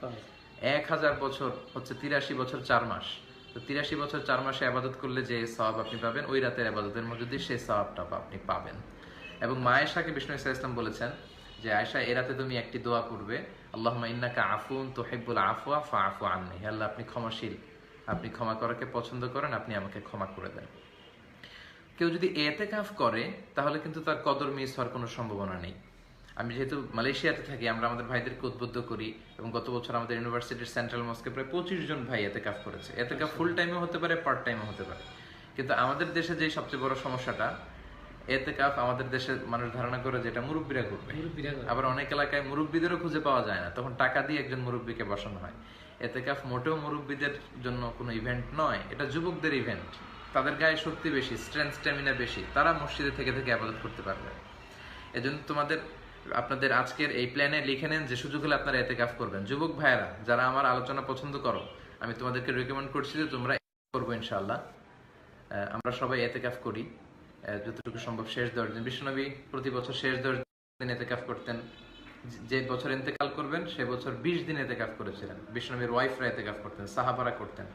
1000 বছর হচ্ছে 83 বছর 4 মাস। তো 83 বছর 4 মাসে ইবাদত করলে যে সওয়াব আপনি পাবেন, ওই রাতের ইবাদতের মধ্যে দিয়ে সেই সওয়াবটা আপনি পাবেন। এবং মা আয়েশাকে বিষ্ণু ইসা ইসলাম বলেছেন যে আয়েশা, এ রাতে তুমি একটি দোয়া পড়বে, আল্লাহুম্মা ইন্নাকা আফুন তুহিব্বুল আফওয়া ফাআফু আন্নি। হে আল্লাহ, আপনি ক্ষমাশীল, আপনি ক্ষমা করাকে পছন্দ করেন, আপনি আমাকে ক্ষমা করে দেন। কেউ যদি ইতিকাফ করে তাহলে কিন্তু তার কদর মিস হওয়ার কোনো সম্ভাবনা নেই। আমি যেহেতু মালয়েশিয়াতে থাকি, আমরা আমাদের ভাইদেরকে উদ্বুদ্ধ করি, এবং গত বছর আমাদের ইউনিভার্সিটির সেন্ট্রাল মস্কে প্রায় 25 জন ভাই ইতিকাফ করেছে। ইতিকাফ ফুল টাইমও হতে পারে, পার্ট টাইমও হতে পারে। কিন্তু আমাদের দেশে যে সবচেয়ে বড় সমস্যাটা, ইতিকাফ আমাদের দেশে মানুষ ধারণা করে যেটা মুরব্বীরা করবে। আবার অনেক এলাকায় মুরব্বীদেরও খুঁজে পাওয়া যায় না, তখন টাকা দিয়ে একজন মুরব্বীকে বসানো হয়। ইতিকাফ মোটেও মুরব্বীদের জন্য কোনো ইভেন্ট নয়, এটা যুবকদের ইভেন্ট। তাদের গায়ে শক্তি বেশি, স্ট্রেংথ স্ট্যামিনা বেশি, তারা মসজিদে থেকে থেকে ইবাদত করতে পারবে। এজন্য আপনাদের আজকের এই প্ল্যানে লিখে নেন যে সুযোগ হলে আপনারা ইতিকাফ করবেন। যুবক ভাইয়েরা যারা আমার আলোচনা পছন্দ করো, আমি তোমাদেরকে রিকমেন্ড করছি যে তোমরা করবো ইনশাআল্লাহ। আমরা সবাই ইতিকাফ করি যতটুকু সম্ভব শেষ 10 দিন। বিশ্বনবী প্রতি বছর শেষ 10 দিন ইতিকাফ করতেন। যে বছর ইন্তেকাল করবেন সে বছর 20 দিন ইতিকাফ করেছিলেন। বিশ্বনবীর ওয়াইফরা ইতিকাফ করতেন, সাহাবারা করতেন।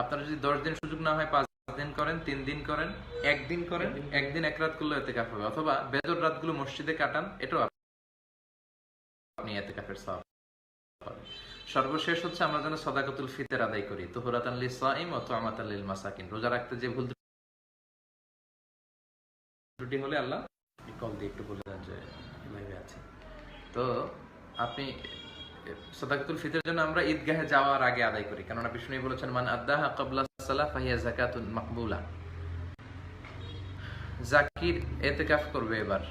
আপনারা যদি 10 দিন সুযোগ না হয়, 5 দিন করেন, 3 দিন করেন, 1 দিন করেন, একদিন এক রাত করলে ইতিকাফ হবে। অথবা বেজর রাতগুলো মসজিদে কাটান, এটাও আপনি ইতিকাফের সওয়াব পাবেন। সর্বশেষ হচ্ছে আমরা যেন সাদাকাতুল ফিতর আদায় করি, তুহরাতান লিস-সাইম ওয়া তু'মাতান লিল মাসাকিন। রোজা রাখতে যে ভুল ত্রুটি হলে আল্লাহ কল দিয়ে একটু বলে দেন যে লাইভে আছে। তো আপনি সাদাকাতুল ফিতরের জন্য আমরা ঈদগাহে যাওয়ার আগে আদায় করি, কেননা বিষ্ণু বলেছেন মান আদাহা ক্বাবলা সালাহ ফাহিয়া যাকাতুন মাকবুলা। জাকির ইতিকাফ করবে এবার,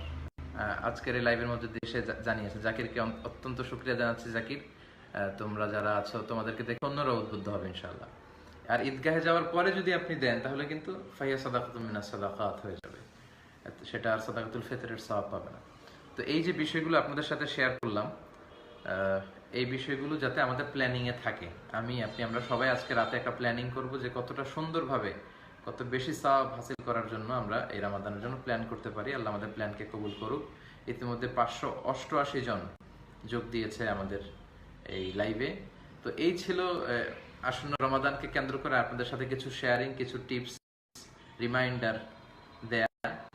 আজকের এই লাইভের মধ্যে দেশে জানিয়েছে। জাকিরকে অত্যন্ত শুকরিয়া জানাচ্ছি। জাকির, তোমরা যারা আছো তোমাদেরকে দেখে অন্যরা উদ্বুদ্ধ হবে ইনশাআল্লাহ। আর ঈদগাহে যাওয়ার পরে যদি আপনি দেন তাহলে কিন্তু ফাহিয়া সাদাকাতুন মিনাস সাদাকাত হয়ে যাবে, সেটা আর সাদাকাতুল ফিতরের সওয়াব পাবে না। তো এই যে বিষয়গুলো আপনাদের সাথে শেয়ার করলাম, এই বিষয়গুলো যাতে আমাদের প্ল্যানিং এ থাকে। আমরা সবাই আজকে রাতে একটা প্ল্যানিং করব যে কতটা সুন্দরভাবে, কত বেশি সওয়াব হাসিল করার জন্য আমরা এই রমাদানের জন্য প্ল্যান করতে পারি। আল্লাহ আমাদের প্ল্যানকে কবুল করুক। ইতিমধ্যে 588 জন যোগ দিয়েছে আমাদের এই লাইভে। তো এই ছিল আসন্ন রমাদানকে কেন্দ্র করে আপনাদের সাথে কিছু শেয়ারিং, কিছু টিপস, রিমাইন্ডার দেয়া।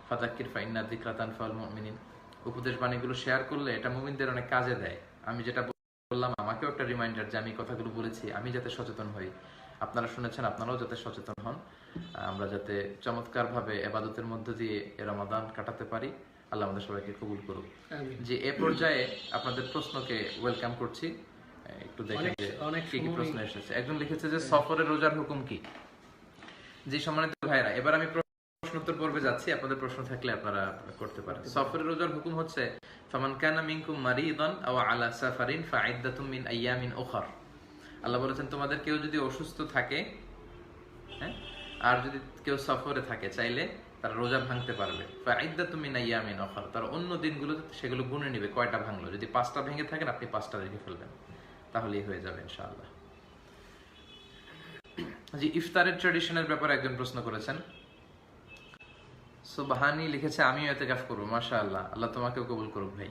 ফাযাক্কির ফাইন্না যিকরা তানফাউল মুমিনিন, উপদেশ বাণীগুলো শেয়ার করলে এটা মুমিনদের অনেক কাজে দেয়। আমি যেটা বললাম, আমাকেও একটা রিমাইন্ডার যে আমি কথাগুলো বলেছি, আমি যাতে সচেতন হই। আপনারা শুনেছেন, আপনারাও যাতে সচেতন হন, আমরা যাতে চমৎকারভাবে ইবাদতের মধ্যে দিয়ে রমাদান কাটাতে পারি। আল্লাহ আমাদের সবাইকে কবুল করুক। যে এ পর্যায়ে আপনাদের প্রশ্নকে ওয়েলকাম করছি। একটু দেখেন যে কি কি প্রশ্ন এসেছে। একজন লিখেছে যে সফরের রোজার হুকুম কি? জি সম্মানিত ভাইরা, এবার আমি প্রশ্নোত্তর পর্বে যাচ্ছি। আপনাদের প্রশ্ন থাকলে আপনারা করতে পারেন। সফরের রোজার হুকুম হচ্ছে ফামান কানা মিনকুম মারিদান আও আলা সাফারিন ফাইদ্দাতুম মিন আইয়ামিন উখর। আল্লাহ বলেছেন তোমাদের কেউ যদি অসুস্থ থাকে, হ্যাঁ, আর যদি কেউ সফরে থাকে, চাইলে তার রোজা ভাঙতে পারবে। ফাইদ্দাতুম মিন আইয়ামিন উখর, তার অন্য দিনগুলো সেগুলো গুনে নেবে কয়টা ভাঙলো। যদি 5টা ভেঙে থাকেন আপনি 5টা রেখে ফেলবেন, তাহলেই হয়ে যাবে ইনশাআল্লাহ। জি, ইফতারের ট্র্যাডিশনের ব্যাপারে একজন প্রশ্ন করেছেন। সুবহানি লিখেছে আমিও ইতিকাফ করব। মাশাআল্লাহ, আল্লাহ তোমাকেও কবুল করুক ভাই।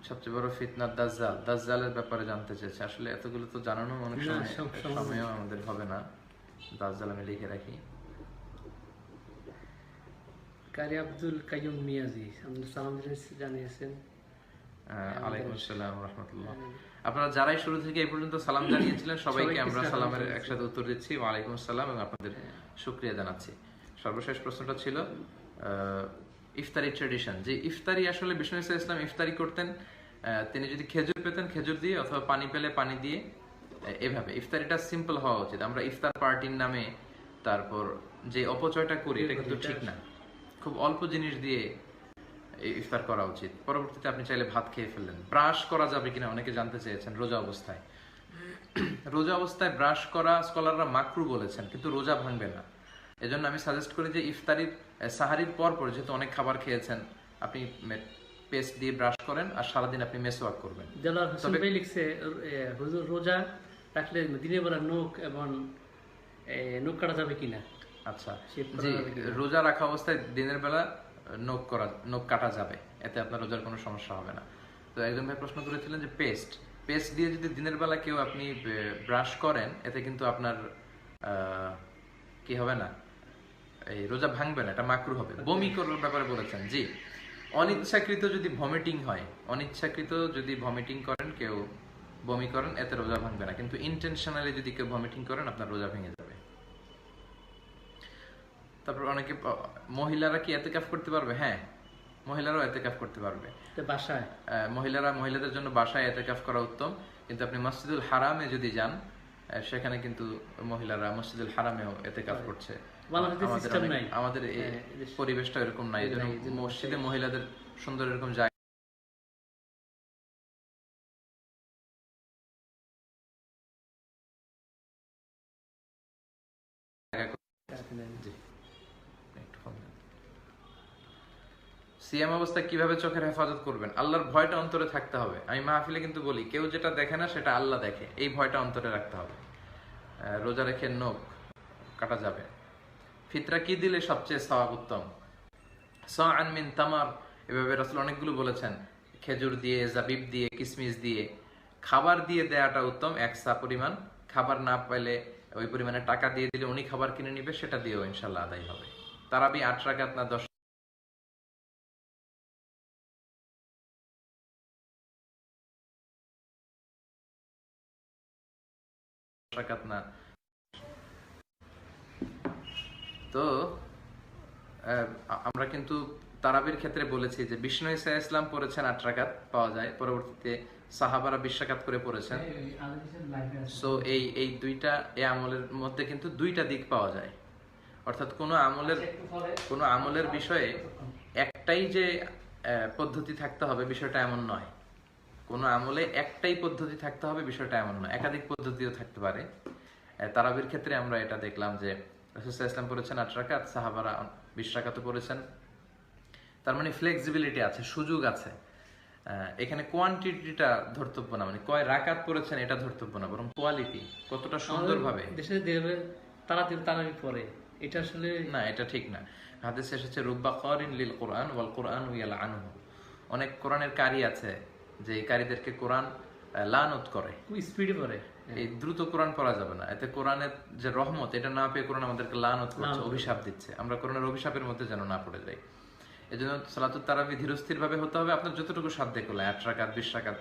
সবচেয়ে বড় ফিতনা দাজ্জাল, দাজ্জালের ব্যাপারে জানতে চেয়েছে। আসলে এতগুলো তো জানানো অনেক সময়ও আমাদের হবে না। দাজ্জাল আমি লিখে রাখি। কারি আব্দুল কাইয়ুম মিয়াজি আমাদের সালাম জানিয়েছেন। আলাইকুম আসসালাম ওয়া রাহমাতুল্লাহ। আপনারা যারাই শুরু থেকে এই পর্যন্ত সালাম জানিয়েছিলেন সবাইকে আমরা সালামের একসাথে উত্তর দিচ্ছি। ওয়া আলাইকুম আসসালাম, এবং আপনাদের শুকরিয়া জানাচ্ছি। সর্বশেষ প্রশ্নটা ছিল ইফতারি ট্র্যাডিশন। যে ইফতারি আসলে বিষ্ণু ইসলাম ইফতারি করতেন, তিনি যদি খেজুর পেতেন খেজুর দিয়ে, অথবা পানি পেলে পানি দিয়ে, এভাবে। ইফতারিটা সিম্পল হওয়া উচিত। আমরা ইফতার পার্টির নামে তারপর যে অপচয়টা করি এটা কিন্তু ঠিক না। খুব অল্প জিনিস দিয়ে ইফতার করা উচিত। পরবর্তীতে আপনি চাইলে ভাত খেয়ে ফেললেন। ব্রাশ করা যাবে কিনা অনেকে জানতে চেয়েছেন রোজা অবস্থায়। রোজা অবস্থায় ব্রাশ করা স্কলাররা মাকরু বলেছেন, কিন্তু রোজা ভাঙবে না। এজন্য আমি সাজেস্ট করি যে ইফতারির সাহারির পর যেহেতু অনেক খাবার খেয়েছেন, আপনি পেস্ট দিয়ে ব্রাশ করেন আর সারাদিন আপনি মেসওয়াক করবেন। দেলোয়ার হোসেন ভাই লিখছে, হুজুর রোজা রাখলে দিনের বেলা নখ এবং নখ কাটা যাবে কিনা? আচ্ছা, শেভ করা জি, যাবে কিনা? রোজা রাখা অবস্থায় দিনের বেলা নখ কাটা যাবে, এতে আপনার রোজার কোনো সমস্যা হবে না। তো একজন ভাই প্রশ্ন করেছিলেন যে পেস্ট দিয়ে যদি দিনের বেলা কেউ আপনি ব্রাশ করেন, এতে কিন্তু আপনার কি হবে না, এই রোজা ভাঙবে না, এটা মাকরু হবে। বমি করার ব্যাপারে বলেছেন, জি, অনিচ্ছাকৃত যদি ভমিটিং হয়, অনিচ্ছাকৃত যদি ভমিটিং করেন কেউ, বমি করেন, এতে রোজা ভাঙবে না। কিন্তু ইন্টেনশনালি যদি কেউ ভমিটিং করেন, আপনার রোজা ভেঙে যাবে। তারপর অনেকে, মহিলারা কি এতেকাফ করতে পারবে? হ্যাঁ, মহিলারাও এতেকাফ করতে পারবে। তো বাসায় মহিলাদের জন্য বাসায় এতেকাফ করা উত্তম, কিন্তু আপনি মসজিদুল হারামে যদি যান, সেখানে কিন্তু মহিলারা মসজিদুল হারামেও এতেকাফ করছে। আমাদের এই পরিবেশটা এরকম নাই, এজন্য মসজিদে মহিলাদের সুন্দর এরকম জায়গা সিয়াম অবস্থায় কিভাবে চোখের হেফাজত করবেন? আল্লাহর ভয়টা অন্তরে থাকতে হবে। আমি মাহফিলে কিন্তু বলি, কেউ যেটা দেখে না সেটা আল্লাহ দেখে, এই ভয়টা অন্তরে রাখতে হবে। রোজা রেখে নখ কাটা যাবে। ফিতরা কি দিলে সবচেয়ে সওয়াব উত্তম? সাআন মিন তামার, এভাবে রাসূল অনেকগুলো বলেছেন। খেজুর দিয়ে, জাবিব দিয়ে, কিসমিস দিয়ে, খাবার দিয়ে দেয়াটা উত্তম। এক সা পরিমাণ, খাবার না পাইলে ওই পরিমাণে টাকা দিয়ে দিলে উনি খাবার কিনে নিবে, সেটা দিয়েও ইনশাআল্লাহ আদায় হবে। তারাবি 8 রাকাত না 10 রাকাত না? তো আমরা কিন্তু তারাবির ক্ষেত্রে বলেছি যে বিষ্ণু ঈসা ইসলাম পড়েছেন 8 রাকাত পাওয়া যায়, পরবর্তীতে সাহাবারা 20 রাকাত করে পড়েছেন। সো এই দুইটা, এই আমলের মধ্যে কিন্তু দুইটা দিক পাওয়া যায়। অর্থাৎ কোনো আমলের বিষয়ে একটাই যে পদ্ধতি থাকতে হবে বিষয়টা এমন নয়। কোনো আমলে একটাই পদ্ধতি থাকতে হবে বিষয়টা এমন নয়, একাধিক পদ্ধতিও থাকতে পারে। তারাবির ক্ষেত্রে আমরা এটা দেখলাম যে রাসূল সাল্লাল্লাহু আলাইহি ওয়াসাল্লাম পড়েছেন 8 রাকাত, সাহাবারা 20 রাকাতও পড়েছেন। তার মানে ফ্লেক্সিবিলিটি আছে, সুযোগ আছে। এখানে কোয়ান্টিটিটা ধর্তব্য না, মানে কয় রাকাত পড়েছেন এটা ধর্তব্য না, বরং কোয়ালিটি, কতটা সুন্দরভাবে। দেশে দেখবে তারাবি পড়ে, এটা আসলে না, এটা ঠিক না। হাদিসে এসেছে রুব্বা কারিন লিল কুরআন ওয়াল কুরআনু ইয়ালআনুহু, অনেক কোরআনের কারি আছে যে এই কারীদেরকে কোরআন লানত করে, খুব স্পিডে পড়ে। এই দ্রুত কোরআন পড়া যাবে না, এতে কোরআনের যে রহমত এটা না পেয়ে কোরআন আমাদেরকে লানত করছে, অভিশাপ দিচ্ছে। আমরা কোরআনের অভিশাপের মধ্যে যেন না পড়ে যাই। এজন্য সালাতুত তারাবি ধীরস্থির ভাবে হতে হবে, আপনার যতটুকু সাধ্যে করলে। 8 রাকাত, 20 রাকাত,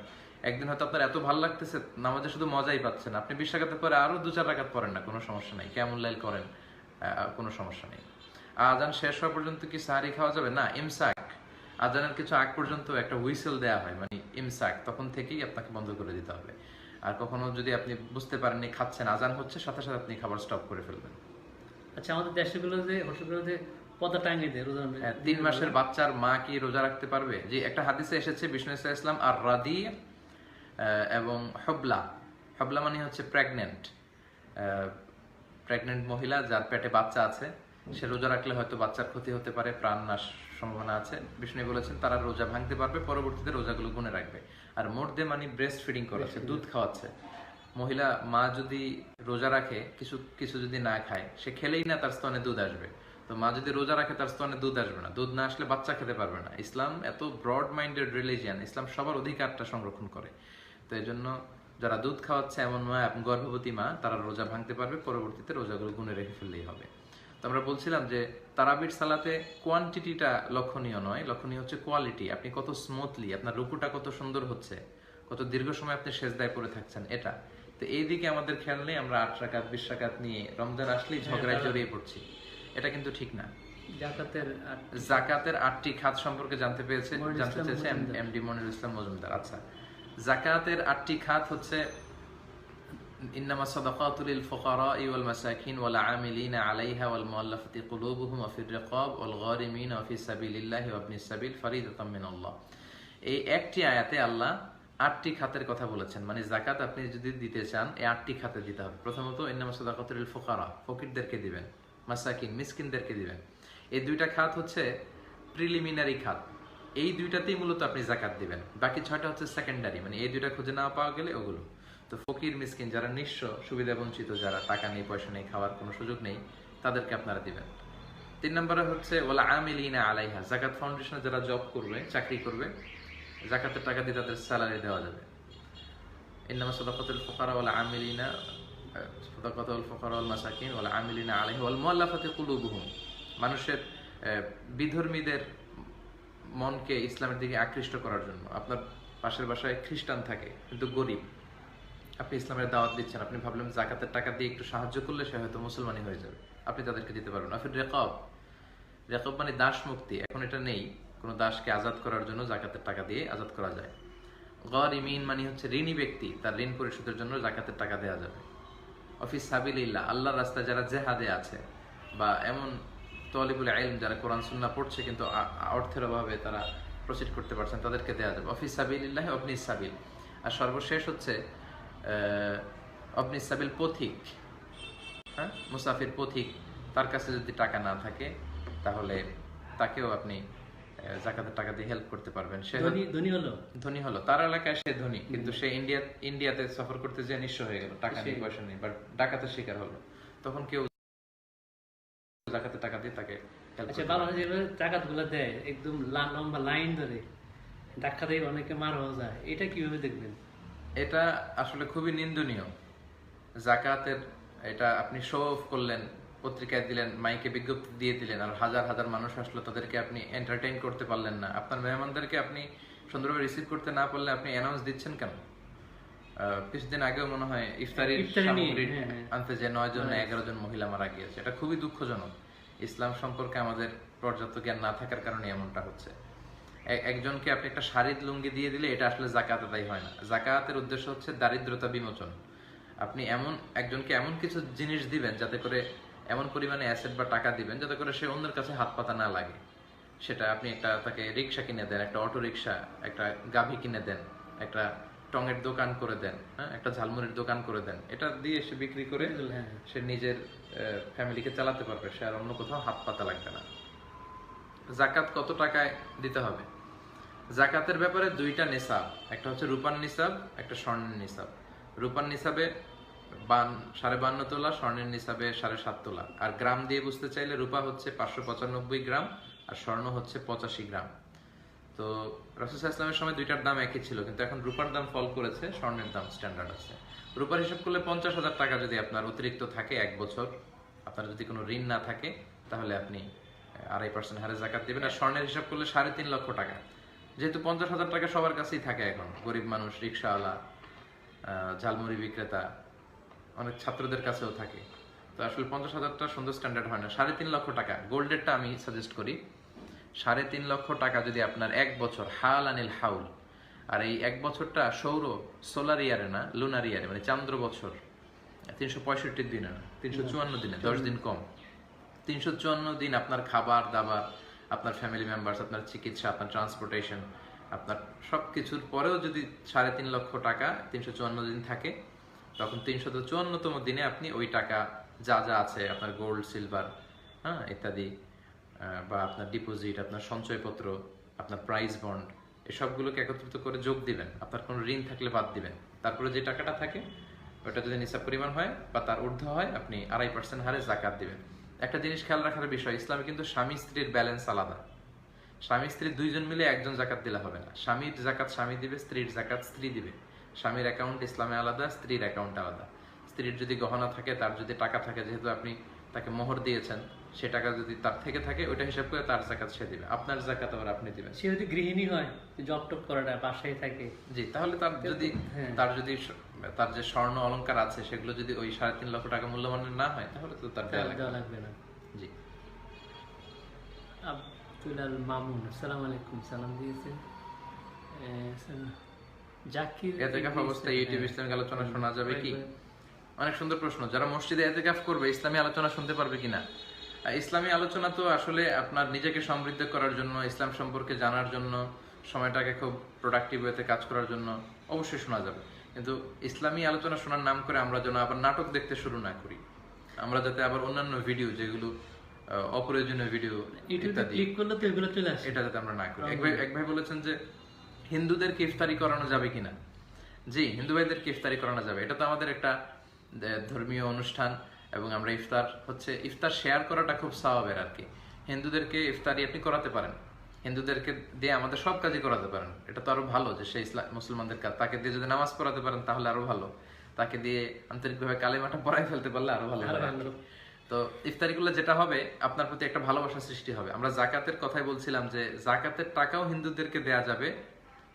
একদিন হয়তো আপনার এত ভালো লাগতেছে নামাজে শুধু মজাই পাচ্ছেন, আপনি 20 রাকাতের পরে আরো 2-4 রাকাত পড়েন না, কোনো সমস্যা নাই, কিয়ামুল লাইল করেন, কোনো সমস্যা নেই। আজান শেষ হওয়া পর্যন্ত কি সাহারি খাওয়া যাবে? না, ইমসাক, আজানের কিছু আগ পর্যন্ত একটা হুইসেল দেয়া হয়, মানে ইমসাক, তখন থেকেই আপনাকে বন্ধ করে দিতে হবে। আর কখনো যদি আপনি বুঝতে পারেননি খাচ্ছেন, আজান হচ্ছে, সাথে সাথে আপনি খাবার স্টপ করে ফেলবেন। আচ্ছা, আমাদের দেশগুলোতে হোটেলগুলোতে পর্দা টাঙিয়ে দেয় রোজা। 3 মাসের বাচ্চার মা কি রোজা রাখতে পারবে? যে একটা হাদিসে এসেছে বিষ্ণু ইসলাম আর রাদি এবং হবলা মানে হচ্ছে প্রেগনেন্ট মহিলা যার পেটে বাচ্চা আছে, সে রোজা রাখলে হয়তো বাচ্চার ক্ষতি হতে পারে, প্রাণ নাশ সম্ভাবনা আছে। বিষ্ণু বলেছেন তারা রোজা ভাঙতে পারবে, পরবর্তীতে রোজাগুলো গুনে রাখবে। আর মোট মানে ব্রেস্ট ফিডিং করাচ্ছে, দুধ খাওয়াচ্ছে। মহিলা মা যদি রোজা রাখে, কিছু যদি না খায়, সে খেলেই না তার স্তনে দুধ আসবে। তো মা যদি রোজা রাখে, তার স্তনে দুধ আসবে না, দুধ না আসলে বাচ্চা খেতে পারবে না। ইসলাম এত ব্রড মাইন্ডেড রিলিজিয়ান, ইসলাম সবার অধিকারটা সংরক্ষণ করে। তো এই জন্য যারা দুধ খাওয়াচ্ছে এমন মা এবং গর্ভবতী মা, তারা রোজা ভাঙতে পারবে, পরবর্তীতে রোজাগুলো গুনে রেখে ফেললেই হবে। তো আমরা বলছিলাম যে তারাবির সালাতে কোয়ান্টিটিটা লক্ষণীয় নয়, লক্ষণীয় হচ্ছে কোয়ালিটি। আপনি কত স্মুথলি, আপনার রুকুটা কত সুন্দর হচ্ছে, কত দীর্ঘ সময় আপনি সেজদায় পড়ে থাকছেন, এটা। তো এই দিকে আমাদের খেয়াল নেই, আমরা 8 রাকাত 20 রাকাত নিয়ে রমজান আসলেই ঝগড়ায় জড়িয়ে পড়ছি, এটা কিন্তু ঠিক না। জাকাতের 8টি খাত সম্পর্কে জানতে চেয়েছে এমডি মনিরুল ইসলাম মজুমদার। আচ্ছা, জাকাতের 8টি খাত হচ্ছে ইন্নামা সাদাকাতু লিল ফুকারাই ওয়াল মাসাকিন ওয়াল আমিলিনা আলাইহা ওয়াল মুআল্লাফাতি কুলুবুহুম ওয়া ফির রিকাব ওয়াল গারিমিন ওয়া ফি সাবিলিল্লাহি ওয়া ইবনিস সাবিল ফারিদাতাম মিনাল্লাহ। এই একটি আয়াতে আল্লাহ 8টি খাতের কথা বলেছেন, মানে যাকাত আপনি যদি দিতে চান এই 8টি খাতে দিতে হবে। প্রথমত ইন্নামা সাদাকাতু লিল ফুকারা, ফকিরদেরকে দিবেন, মাসাকিন মিসকিনদেরকে দিবেন। এই দুইটা খাত হচ্ছে প্রিলিমিনারি খাত, এই দুইটাতেই মূলত আপনি যাকাত দিবেন। বাকি 6টা হচ্ছে সেকেন্ডারি, মানে এই দুইটা খুঁজে না পাওয়া গেলে ওগুলো। তো ফকির মিসকিন যারা নিঃস্ব, সুবিধা বঞ্চিত, যারা টাকা নেই পয়সা নেই, খাওয়ার কোনো সুযোগ নেই, তাদেরকে আপনারা দিবেন। 3 নম্বরে হচ্ছে ওয়ালা আমিলিনা আলাইহা, যাকাত ফাউন্ডেশনে যারা জব করবে, চাকরি করবে, যাকাতের টাকা দিয়ে তাদের স্যালারি দেওয়া যাবে। ইন্নামা সাদাকাতুল ফুকারা ওয়াল আমিলিনা সাদাকাতুল ফুকারা ওয়াল মাসাকিন ওয়াল আমিলিনা আলাইহা ওয়াল মুআল্লাফাতি কুলুবুহুম, মানুষের বিধর্মীদের মনকে ইসলামের দিকে আকৃষ্ট করার জন্য। আপনার পাশের বাসায় খ্রিস্টান থাকে কিন্তু গরিব, আপনি ইসলামের দাওয়াত দিচ্ছেন, আপনি ভাবলেন যাকাতের টাকা দিয়ে একটু সাহায্য করলে সে হয়তো মুসলমানই হয়ে যাবে, আপনি তাদেরকে দিতে পারবেন। আফির রেকাব, রেকাব মানে দাস মুক্তি, এখন এটা নেই, কোনো দাসকে আজাদ করার জন্য যাকাতের টাকা দিয়ে আজাদ করা যায়। গারিমিন মানে হচ্ছে ঋণী ব্যক্তি, তার ঋণ পরিশোধের জন্য যাকাতের টাকা দেওয়া যাবে। অফিস সাবিলিল্লাহ, আল্লাহর রাস্তায় যারা জেহাদে আছে, বা এমন তলিবুল ইলম যারা কোরআন সুন্নাহ পড়ছে কিন্তু অর্থের অভাবে তারা প্রসিড করতে পারছেন, তাদেরকে দেওয়া যাবে। অফিস সাবিলিল্লাহ অবনিস সাবিল। আর সর্বশেষ হচ্ছে অবনিস সাবিল, পথিক, হ্যাঁ, মুসাফির পথিক, তার কাছে যদি টাকা না থাকে তাহলে তাকেও আপনি যাকাতের টাকা দিয়ে হেল্প করতে পারবেন। সে ধনী হলো, তার এলাকায় সে ধনী, কিন্তু সে ইন্ডিয়াতে সফর করতে যেয়ে নিঃস্ব হয়ে গেল, টাকা নেই পয়সা নেই, বাট ডাকাতের শিকার হলো, তখন কেউ যাকাতের টাকা দিয়ে তাকে হেল্প করতে পারবে। জাকাতগুলো দেয় একদম লম্বা লাইন ধরে, ডাক্কা দিয়ে অনেকে মার হয়ে যায়, এটা কিভাবে দেখবেন? এটা আসলে খুবই নিন্দনীয়। যাকাতের এটা আপনি শো অফ করলেন, পত্রিকায় দিলেন, মাইকে বিজ্ঞপ্তি দিয়ে দিলেন, আর হাজার হাজার মানুষ আসলো, তাদেরকে আপনি এন্টারটেইন করতে পারলেন না, আপনার মেহমানদেরকে আপনি সুন্দরভাবে রিসিভ করতে না পারলে আপনি অ্যানাউন্স দিচ্ছেন কেন? কিছুদিন আগেও মনে হয় ইফতারির সামগ্রী আনতে যে 9 জন 11 জন মহিলা মারা গিয়েছে, এটা খুবই দুঃখজনক। ইসলাম সম্পর্কে আমাদের পর্যাপ্ত জ্ঞান না থাকার কারণে এমনটা হচ্ছে। একজনকে আপনি একটা শাড়ির লুঙ্গি দিয়ে দিলে এটা আসলে যাকাত আদায় হয় না। যাকাতের উদ্দেশ্য হচ্ছে দারিদ্রতা বিমোচন। আপনি এমন একজনকে এমন কিছু জিনিস দিবেন যাতে করে, এমন পরিমাণে অ্যাসেট বা টাকা দিবেন যাতে করে সে অন্যের কাছে হাত পাতা না লাগে। সেটা আপনি একটা তাকে রিক্সা কিনে দেন, একটা অটো রিক্সা, একটা গাভী কিনে দেন, একটা টঙের দোকান করে দেন, হ্যাঁ, একটা ঝালমুড়ির দোকান করে দেন, এটা দিয়ে সে বিক্রি করে সে নিজের ফ্যামিলিকে চালাতে পারবে, সে আর অন্য কোথাও হাত পাতা লাগবে না। যাকাত কত টাকায় দিতে হবে? যাকাতের ব্যাপারে 2টা নিসাব, একটা হচ্ছে রূপার নিসাব, একটা স্বর্ণের নিসাব। রূপার নিসাবে 52.5 তোলা, স্বর্ণের নিসাবে 7.5 তোলা। আর গ্রাম দিয়ে বুঝতে চাইলে রূপা হচ্ছে 595 গ্রাম আর স্বর্ণ হচ্ছে 85 গ্রাম। তো রাসূল সাল্লাল্লাহু আলাইহি ওয়াসাল্লামের সময় 2টার দাম একই ছিল, কিন্তু এখন রূপার দাম ফল করেছে, স্বর্ণের দাম স্ট্যান্ডার্ড আছে। রূপার হিসাব করলে 50,000 টাকা যদি আপনার অতিরিক্ত থাকে 1 বছর, আপনার যদি কোনো ঋণ না থাকে, তাহলে আপনি 2.5% হারে যাকাত দিবেন। আর স্বর্ণের হিসাব করলে 3.5 লক্ষ টাকা, যেহেতু 50,000 টাকা সবার কাছেই থাকে এখন, গরিব মানুষ, রিক্সাওয়ালা, ঝালমুড়ি বিক্রেতা, অনেক ছাত্রদের কাছেও থাকে, তো আসলে 50,000টা সুন্দর স্ট্যান্ডার্ড হয় না। 3.5 লক্ষ টাকা, গোল্ডেরটা আমি সাজেস্ট করি। 3.5 লক্ষ টাকা যদি আপনার 1 বছর, হাল আনিল হাউল, আর এই 1 বছরটা সোলার ইয়ারে না, লুনার ইয়ারে, মানে চান্দ্র বছর, 365 দিনে না, 354 দিনে, 10 দিন কম। 354 দিন আপনার খাবার দাবার, আপনার ফ্যামিলি মেম্বার্স, আপনার চিকিৎসা, আপনার ট্রান্সপোর্টেশন, আপনার সব কিছুর পরেও যদি 3.5 লক্ষ টাকা 354 দিন থাকে, তখন 354তম দিনে আপনি ওই টাকা যা যা আছে, আপনার গোল্ড, সিলভার, হ্যাঁ, ইত্যাদি, বা আপনার ডিপোজিট, আপনার সঞ্চয়পত্র, আপনার প্রাইজ বন্ড, এসবগুলোকে একত্রিত করে যোগ দিবেন। আপনার কোনো ঋণ থাকলে বাদ দিবেন। তারপরে যে টাকাটা থাকে ওটা যদি নিসাব পরিমাণ হয় বা তার ঊর্ধ্ব হয়, আপনি 2.5% হারে যাকাত দিবেন। একটা জিনিস খেয়াল রাখার বিষয়, ইসলামে কিন্তু স্বামী স্ত্রীর ব্যালেন্স আলাদা। স্বামী স্ত্রী 2 জন মিলে একজন যাকাত দিলে হবে না। স্বামীর যাকাত স্বামী দিবে, স্ত্রীর যাকাত স্ত্রী দিবে। স্বামীর অ্যাকাউন্ট ইসলামে আলাদা, স্ত্রীর অ্যাকাউন্ট আলাদা। স্ত্রীর যদি গহনা থাকে, তার যদি টাকা থাকে, যেহেতু আপনি তাকে মোহর দিয়েছেন, সে টাকা যদি তার থেকে থাকে, ওইটা হিসাব করে তার যাকাত সে দিবে, আপনার যাকাত আবার আপনি দিবেন। সে যদি গৃহিণী হয়, জব টপ করাটা, বাসায় থাকে, জি, তাহলে তার যদি তার যে স্বর্ণ অলংকার আছে সেগুলো যদি ওই 3.5 লক্ষ টাকা মূল্যমানের না হয়, তাহলে তো তার দেওয়া লাগবে না। জি। আব্দুল মামুন, আসসালামু আলাইকুম, সালাম দিয়েছে। জাকির, এতেকাফ অবস্থায় ইউটিউব ইসলামিক আলোচনা শোনা যাবে কি? অনেক সুন্দর প্রশ্ন। যারা মসজিদে এতেকাফ করবে ইসলামী আলোচনা শুনতে পারবে কিনা? ইসলামী আলোচনা তো আসলে আপনার নিজেকে সমৃদ্ধ করার জন্য, ইসলাম সম্পর্কে জানার জন্য, সময়টাকে খুব প্রোডাক্টিভ ওয়েতে কাজ করার জন্য অবশ্যই শোনা যাবে। কিন্তু ইসলামী আলোচনা শোনার নাম করে আমরা যেন আবার নাটক দেখতে শুরু না করি, আমরা যাতে আবার অন্যান্য ভিডিও যেগুলো অপ্রয়োজনীয় ভিডিও ইউটিউবে ইত্যাদি, ক্লিক করলে তো এগুলো চলে আসে। এটা যাতে আমরা না করি। এক ভাই বলেছেন যে হিন্দুদেরকে ইফতারি করানো যাবে কিনা। জি, হিন্দু ভাইদেরকে ইফতারি করানো যাবে। এটা তো আমাদের একটা ধর্মীয় অনুষ্ঠান এবং আমরা ইফতার শেয়ার করাটা খুব স্বভাবের আর কি। হিন্দুদেরকে ইফতারি আপনি করাতে পারেন, হিন্দুদেরকে দিয়ে আমাদের সব কাজই করাতে পারেন। এটা তো আরো ভালো যে সে মুসলমানদের কাজ, তাকে দিয়ে যদি নামাজ পড়াতে পারেন তাহলে আরো ভালো, তাকে দিয়ে আন্তরিকভাবে কালেমাটা পড়াই ফেলতে পারলে আরো ভালো হয় আর কি। তো ইফতারিগুলো যেটা হবে আপনার প্রতি একটা ভালোবাসা সৃষ্টি হবে। আমরা জাকাতের কথাই বলছিলাম যে জাকাতের টাকাও হিন্দুদেরকে দেয়া যাবে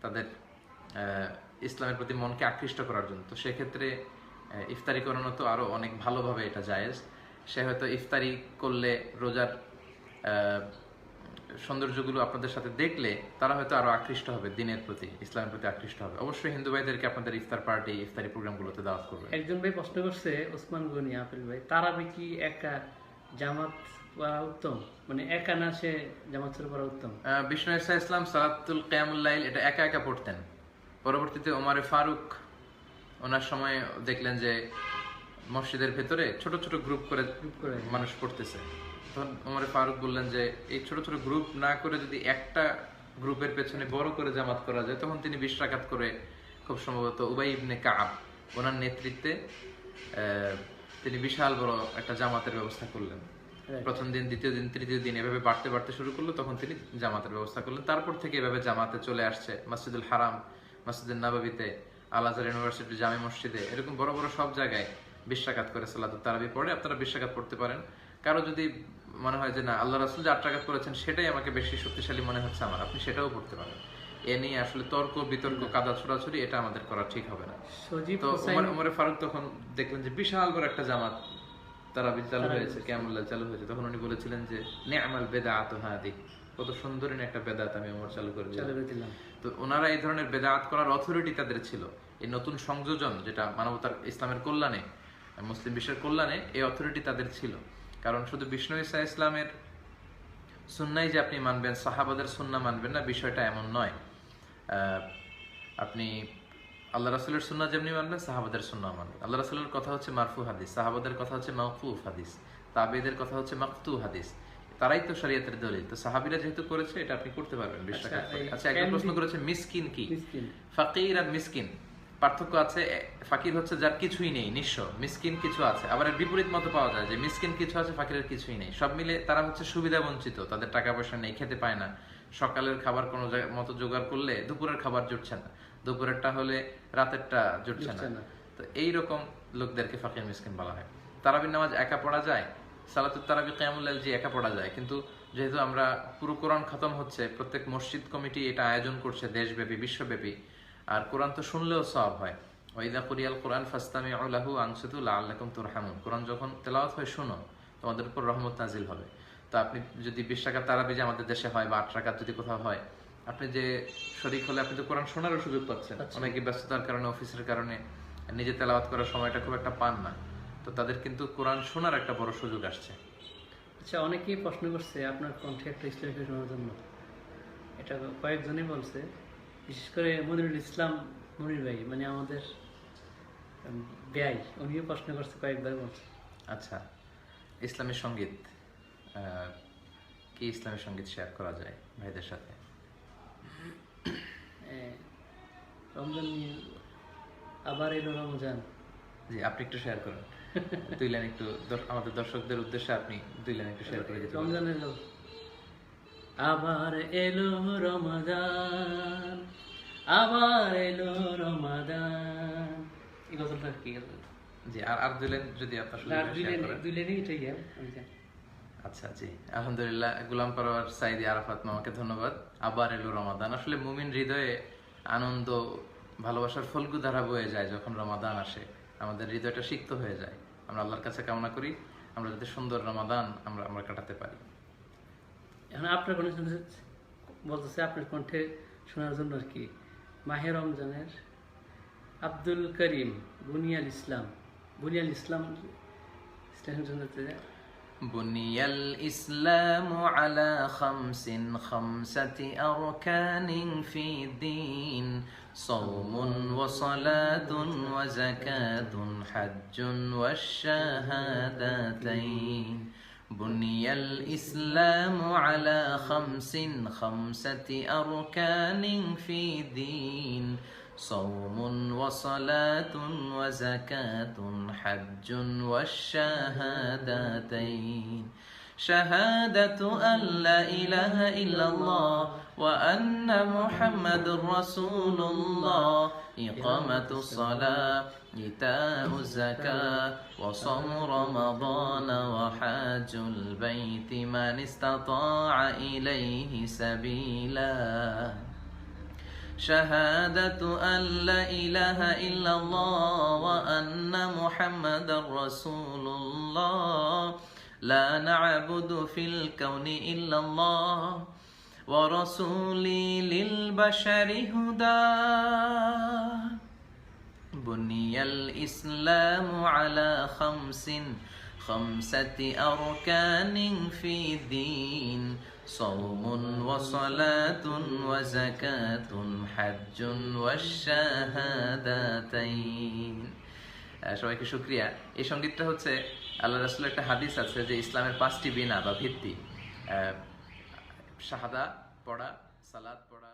তাদের ইসলামের প্রতি মনকে আকৃষ্ট করার জন্য। তো সেক্ষেত্রে ইফতারি করানো তো আরো অনেক ভালোভাবে এটা জায়েজ। সে হয়তো ইফতারি করলে রোজার সৌন্দর্যগুলো আপনাদের সাথে দেখলে তারা হয়তো আরো আকৃষ্ট হবে দিনের প্রতি, ইসলামের প্রতি আকৃষ্ট হবে। অবশ্যই হিন্দু ভাইদেরকে আপনাদের ইফতার পার্টি, ইফতারি প্রোগ্রামগুলোতে দাওয়াত করবেন। একজন ভাই প্রশ্ন করছে, ওসমান গনি আপেল ভাই, তারাবি কি একা জামাত পড়া উত্তম, মানে একা না সে জামাত ছেড়ে পড়া উত্তম? বিষ্ণু ইসা ইসলাম সালাতুল কিয়ামুল লাইল এটা একা একা পড়তেন। পরবর্তীতে ওমরে ফারুক ওনার সময় দেখলেন যে মসজিদের ভেতরে ছোট ছোট গ্রুপ করে মানুষ পড়তেছে। তখন ওমরে ফারুক বললেন যে এই ছোট ছোট গ্রুপ না করে যদি একটা গ্রুপের পেছনে বড় করে জামাত করা যায়। তখন তিনি 20 রাকাত করে, খুব সম্ভবত উবাই ইবনে কাব ওনার নেতৃত্বে তিনি বিশাল বড় একটা জামাতের ব্যবস্থা করলেন। প্রথম দিন, দ্বিতীয় দিন, তৃতীয় দিন এভাবে বাড়তে বাড়তে শুরু করলো। তখন তিনি জামাতের ব্যবস্থা করলেন। তারপর থেকে এভাবে জামাতে চলে আসছে মসজিদুল হারাম, মসজিদুল নববীতে, আল আজহার ইউনিভার্সিটি, জামে মসজিদে, এরকম বড় বড় সব জায়গায় 20 রাকাত করে সালাতুত তারাবি পড়ে। আপনারা 20 রাকাত পড়তে পারেন। কারো যদি মনে হয় যে না আল্লাহ রাসূল যে 8 রাকাত করেছেন সেটাই আমাকে বেশি শক্তিশালী মনে হচ্ছে আমার, আপনি সেটাও পড়তে পারেন। এ নিয়ে আসলে তর্ক বিতর্ক, কাদা ছোড়াছুড়ি এটা আমাদের করা ঠিক হবে না। তো ওমরে ফারুক তখন দেখলেন যে বিশাল বড় একটা জামাত তারাবি চালু হয়েছে, কিয়ামুল লাইল চালু হয়েছে। তখন উনি বলেছিলেন যে নি'মাল বিদআতু হাদি, কত সুন্দর একটা বেদাত আমি ওমর চালু করে দিলাম। তো ওনারা এই ধরনের বেদাত করার অথরিটি তাদের ছিল। এই নতুন সংযোজন যেটা মানবতার, ইসলামের কল্যাণে, মুসলিম বিশ্বের কল্যাণে, এই অথরিটি তাদের ছিল। কারণ শুধু বিষ্ণু ঈসা ইসলামের সুন্নাই যে আপনি মানবেন, সাহাবাদের সুন্না মানবেন না, বিষয়টা এমন নয়। আপনি আল্লাহ রাসূলের সুন্নাহ যেমনি মানবেন, সাহাবাদের সুন্নাহ মানবেন। আল্লাহ রাসূলের কথা হচ্ছে মারফু হাদিস, সাহাবাদের কথা হচ্ছে মাওকুফ হাদিস, তাবেঈদের কথা হচ্ছে মাকতু হাদিস। তারাই তো শরীয়তের দলিল। তো সাহাবীরা যেহেতু করেছে এটা আপনি করতে পারবেন 20 টাকা। আচ্ছা, একজন প্রশ্ন করেছে মিসকিন কি? ফাকির আর মিসকিন পার্থক্য আছে। ফাকির হচ্ছে যার কিছুই নেই, নিঃস্ব। মিসকিন কিছু আছে। আবার এর বিপরীত মতো পাওয়া যায় যে মিসকিন কিছু আছে, ফাকিরের কিছুই নেই। সব মিলে তারা হচ্ছে সুবিধা বঞ্চিত, তাদের টাকা পয়সা নেই, খেতে পায় না। সকালের খাবার কোনো মতো জোগাড় করলে দুপুরের খাবার জুটছে না, দুপুরেরটা হলে রাতেরটা জুটছে না। তো এইরকম লোকদেরকে ফাকির মিসকিন বলা হয়। তারাবির নামাজ একা পড়া যায়, সালাতুত তারাবি কিয়ামুল লাইল একা পড়া যায়। কিন্তু যেহেতু আমরা পুরো কোরআন খতম হচ্ছে, প্রত্যেক মসজিদ কমিটি এটা আয়োজন করছে দেশব্যাপী, বিশ্বব্যাপী। আর কোরআন তো শুনলেও সওয়াব হয়। ওয়াইদা কুরিয়াল কোরআন ফাসতামিউ লাহু আনসিতু লাআল্লাকুম তুরহামুন। কোরআন যখন তেলাওয়াত হয় শুনো, তোমাদের উপর রহমত নাজিল হবে। তো আপনি যদি 20 রাকাত তারাবি যে আমাদের দেশে হয় বা 8 রাকাত যদি কোথাও হয়, আপনি যে শরীক হলে আপনি তো কোরআন শোনারও সুযোগ পাচ্ছেন। অনেকে ব্যস্ততার কারণে, অফিসের কারণে নিজে তেলাওয়াত করার সময়টা খুব একটা পান না। তো তাদের কিন্তু কোরআন শোনার একটা বড় সুযোগ আসছে। আচ্ছা, অনেকেই প্রশ্ন করছে আপনার কণ্ঠে একটা ইসলামিক শোনার জন্য। এটা কয়েকজনই বলছে, বিশেষ করে মনিরুল ইসলাম মনির ভাই, মানে আমাদের ব্যয়, উনিও প্রশ্ন করছে, কয়েকবার বলছে। আচ্ছা, ইসলামী সঙ্গীত কি ইসলামী সঙ্গীত শেয়ার করা যায় ভাইদের সাথে? রমজান নিয়ে আবার এলো রমজান। জি, আপনি একটু শেয়ার করেন 2 লাইন, একটু আমাদের দর্শকদের উদ্দেশ্যে আপনি 2 লাইন একটু শেয়ার করে দিতে পারেন। রমজান এলো, আবার এলো রমাদান, আবার এলো রমাদান, এই গজলটা কি? জি, আর 2 লাইন যদি আপনার শেয়ার করেন। 2 লাইনই এটাই। আচ্ছা, জি, আলহামদুলিল্লাহ। গোলাম পরওয়ার সাইদি আরাফাত মামাকে ধন্যবাদ। আবার এলো রমাদান। আসলে মুমিন হৃদয়ে আনন্দ, ভালোবাসার ফল্গু ধারা বয়ে যায় যখন রমাদান আসে। আমাদের হৃদয়টা সিক্ত হয়ে যায়। আমরা আল্লাহর কাছে কামনা করি আমরা যাতে সুন্দর রমাদান আমরা কাটাতে পারি। এখন আপনার কণ্ঠে বলতেছে, আপনার কণ্ঠে শোনার জন্য আর কি, মাহে রমজানের আব্দুল করিম বুনিয়াল ইসলাম বুনিয়াল ইসলাম স্টেশন শুনতে بني الإسلام على خمسة أركان في الدين صوم وصلاة وزكاة حج والشهادتين بني الإسلام على خمسة أركان في الدين صوم وصلاة وزكاة حج والشهادتين شهادة أن لا إله إلا الله وأن محمد رسول الله إقامة الصلاة إيتاء الزكاة وصوم رمضان وحج البيت من استطاع إليه سبيلا شهادة أن لا إله إلا الله وأن محمد رسول الله لا نعبد في الكون إلا الله ورسولي للبشر هدى بني الإسلام على خمسة أركان في الدين صوم وصلاة وزكاة حج والشهادتين সবাইকে শুকরিয়া। এই সঙ্গীতটা হচ্ছে আল্লাহ রাসূলের একটা হাদিস আছে যে ইসলামের 5টি বিনা বা ভিত্তি, শাহাদা পড়া, সালাত পড়া।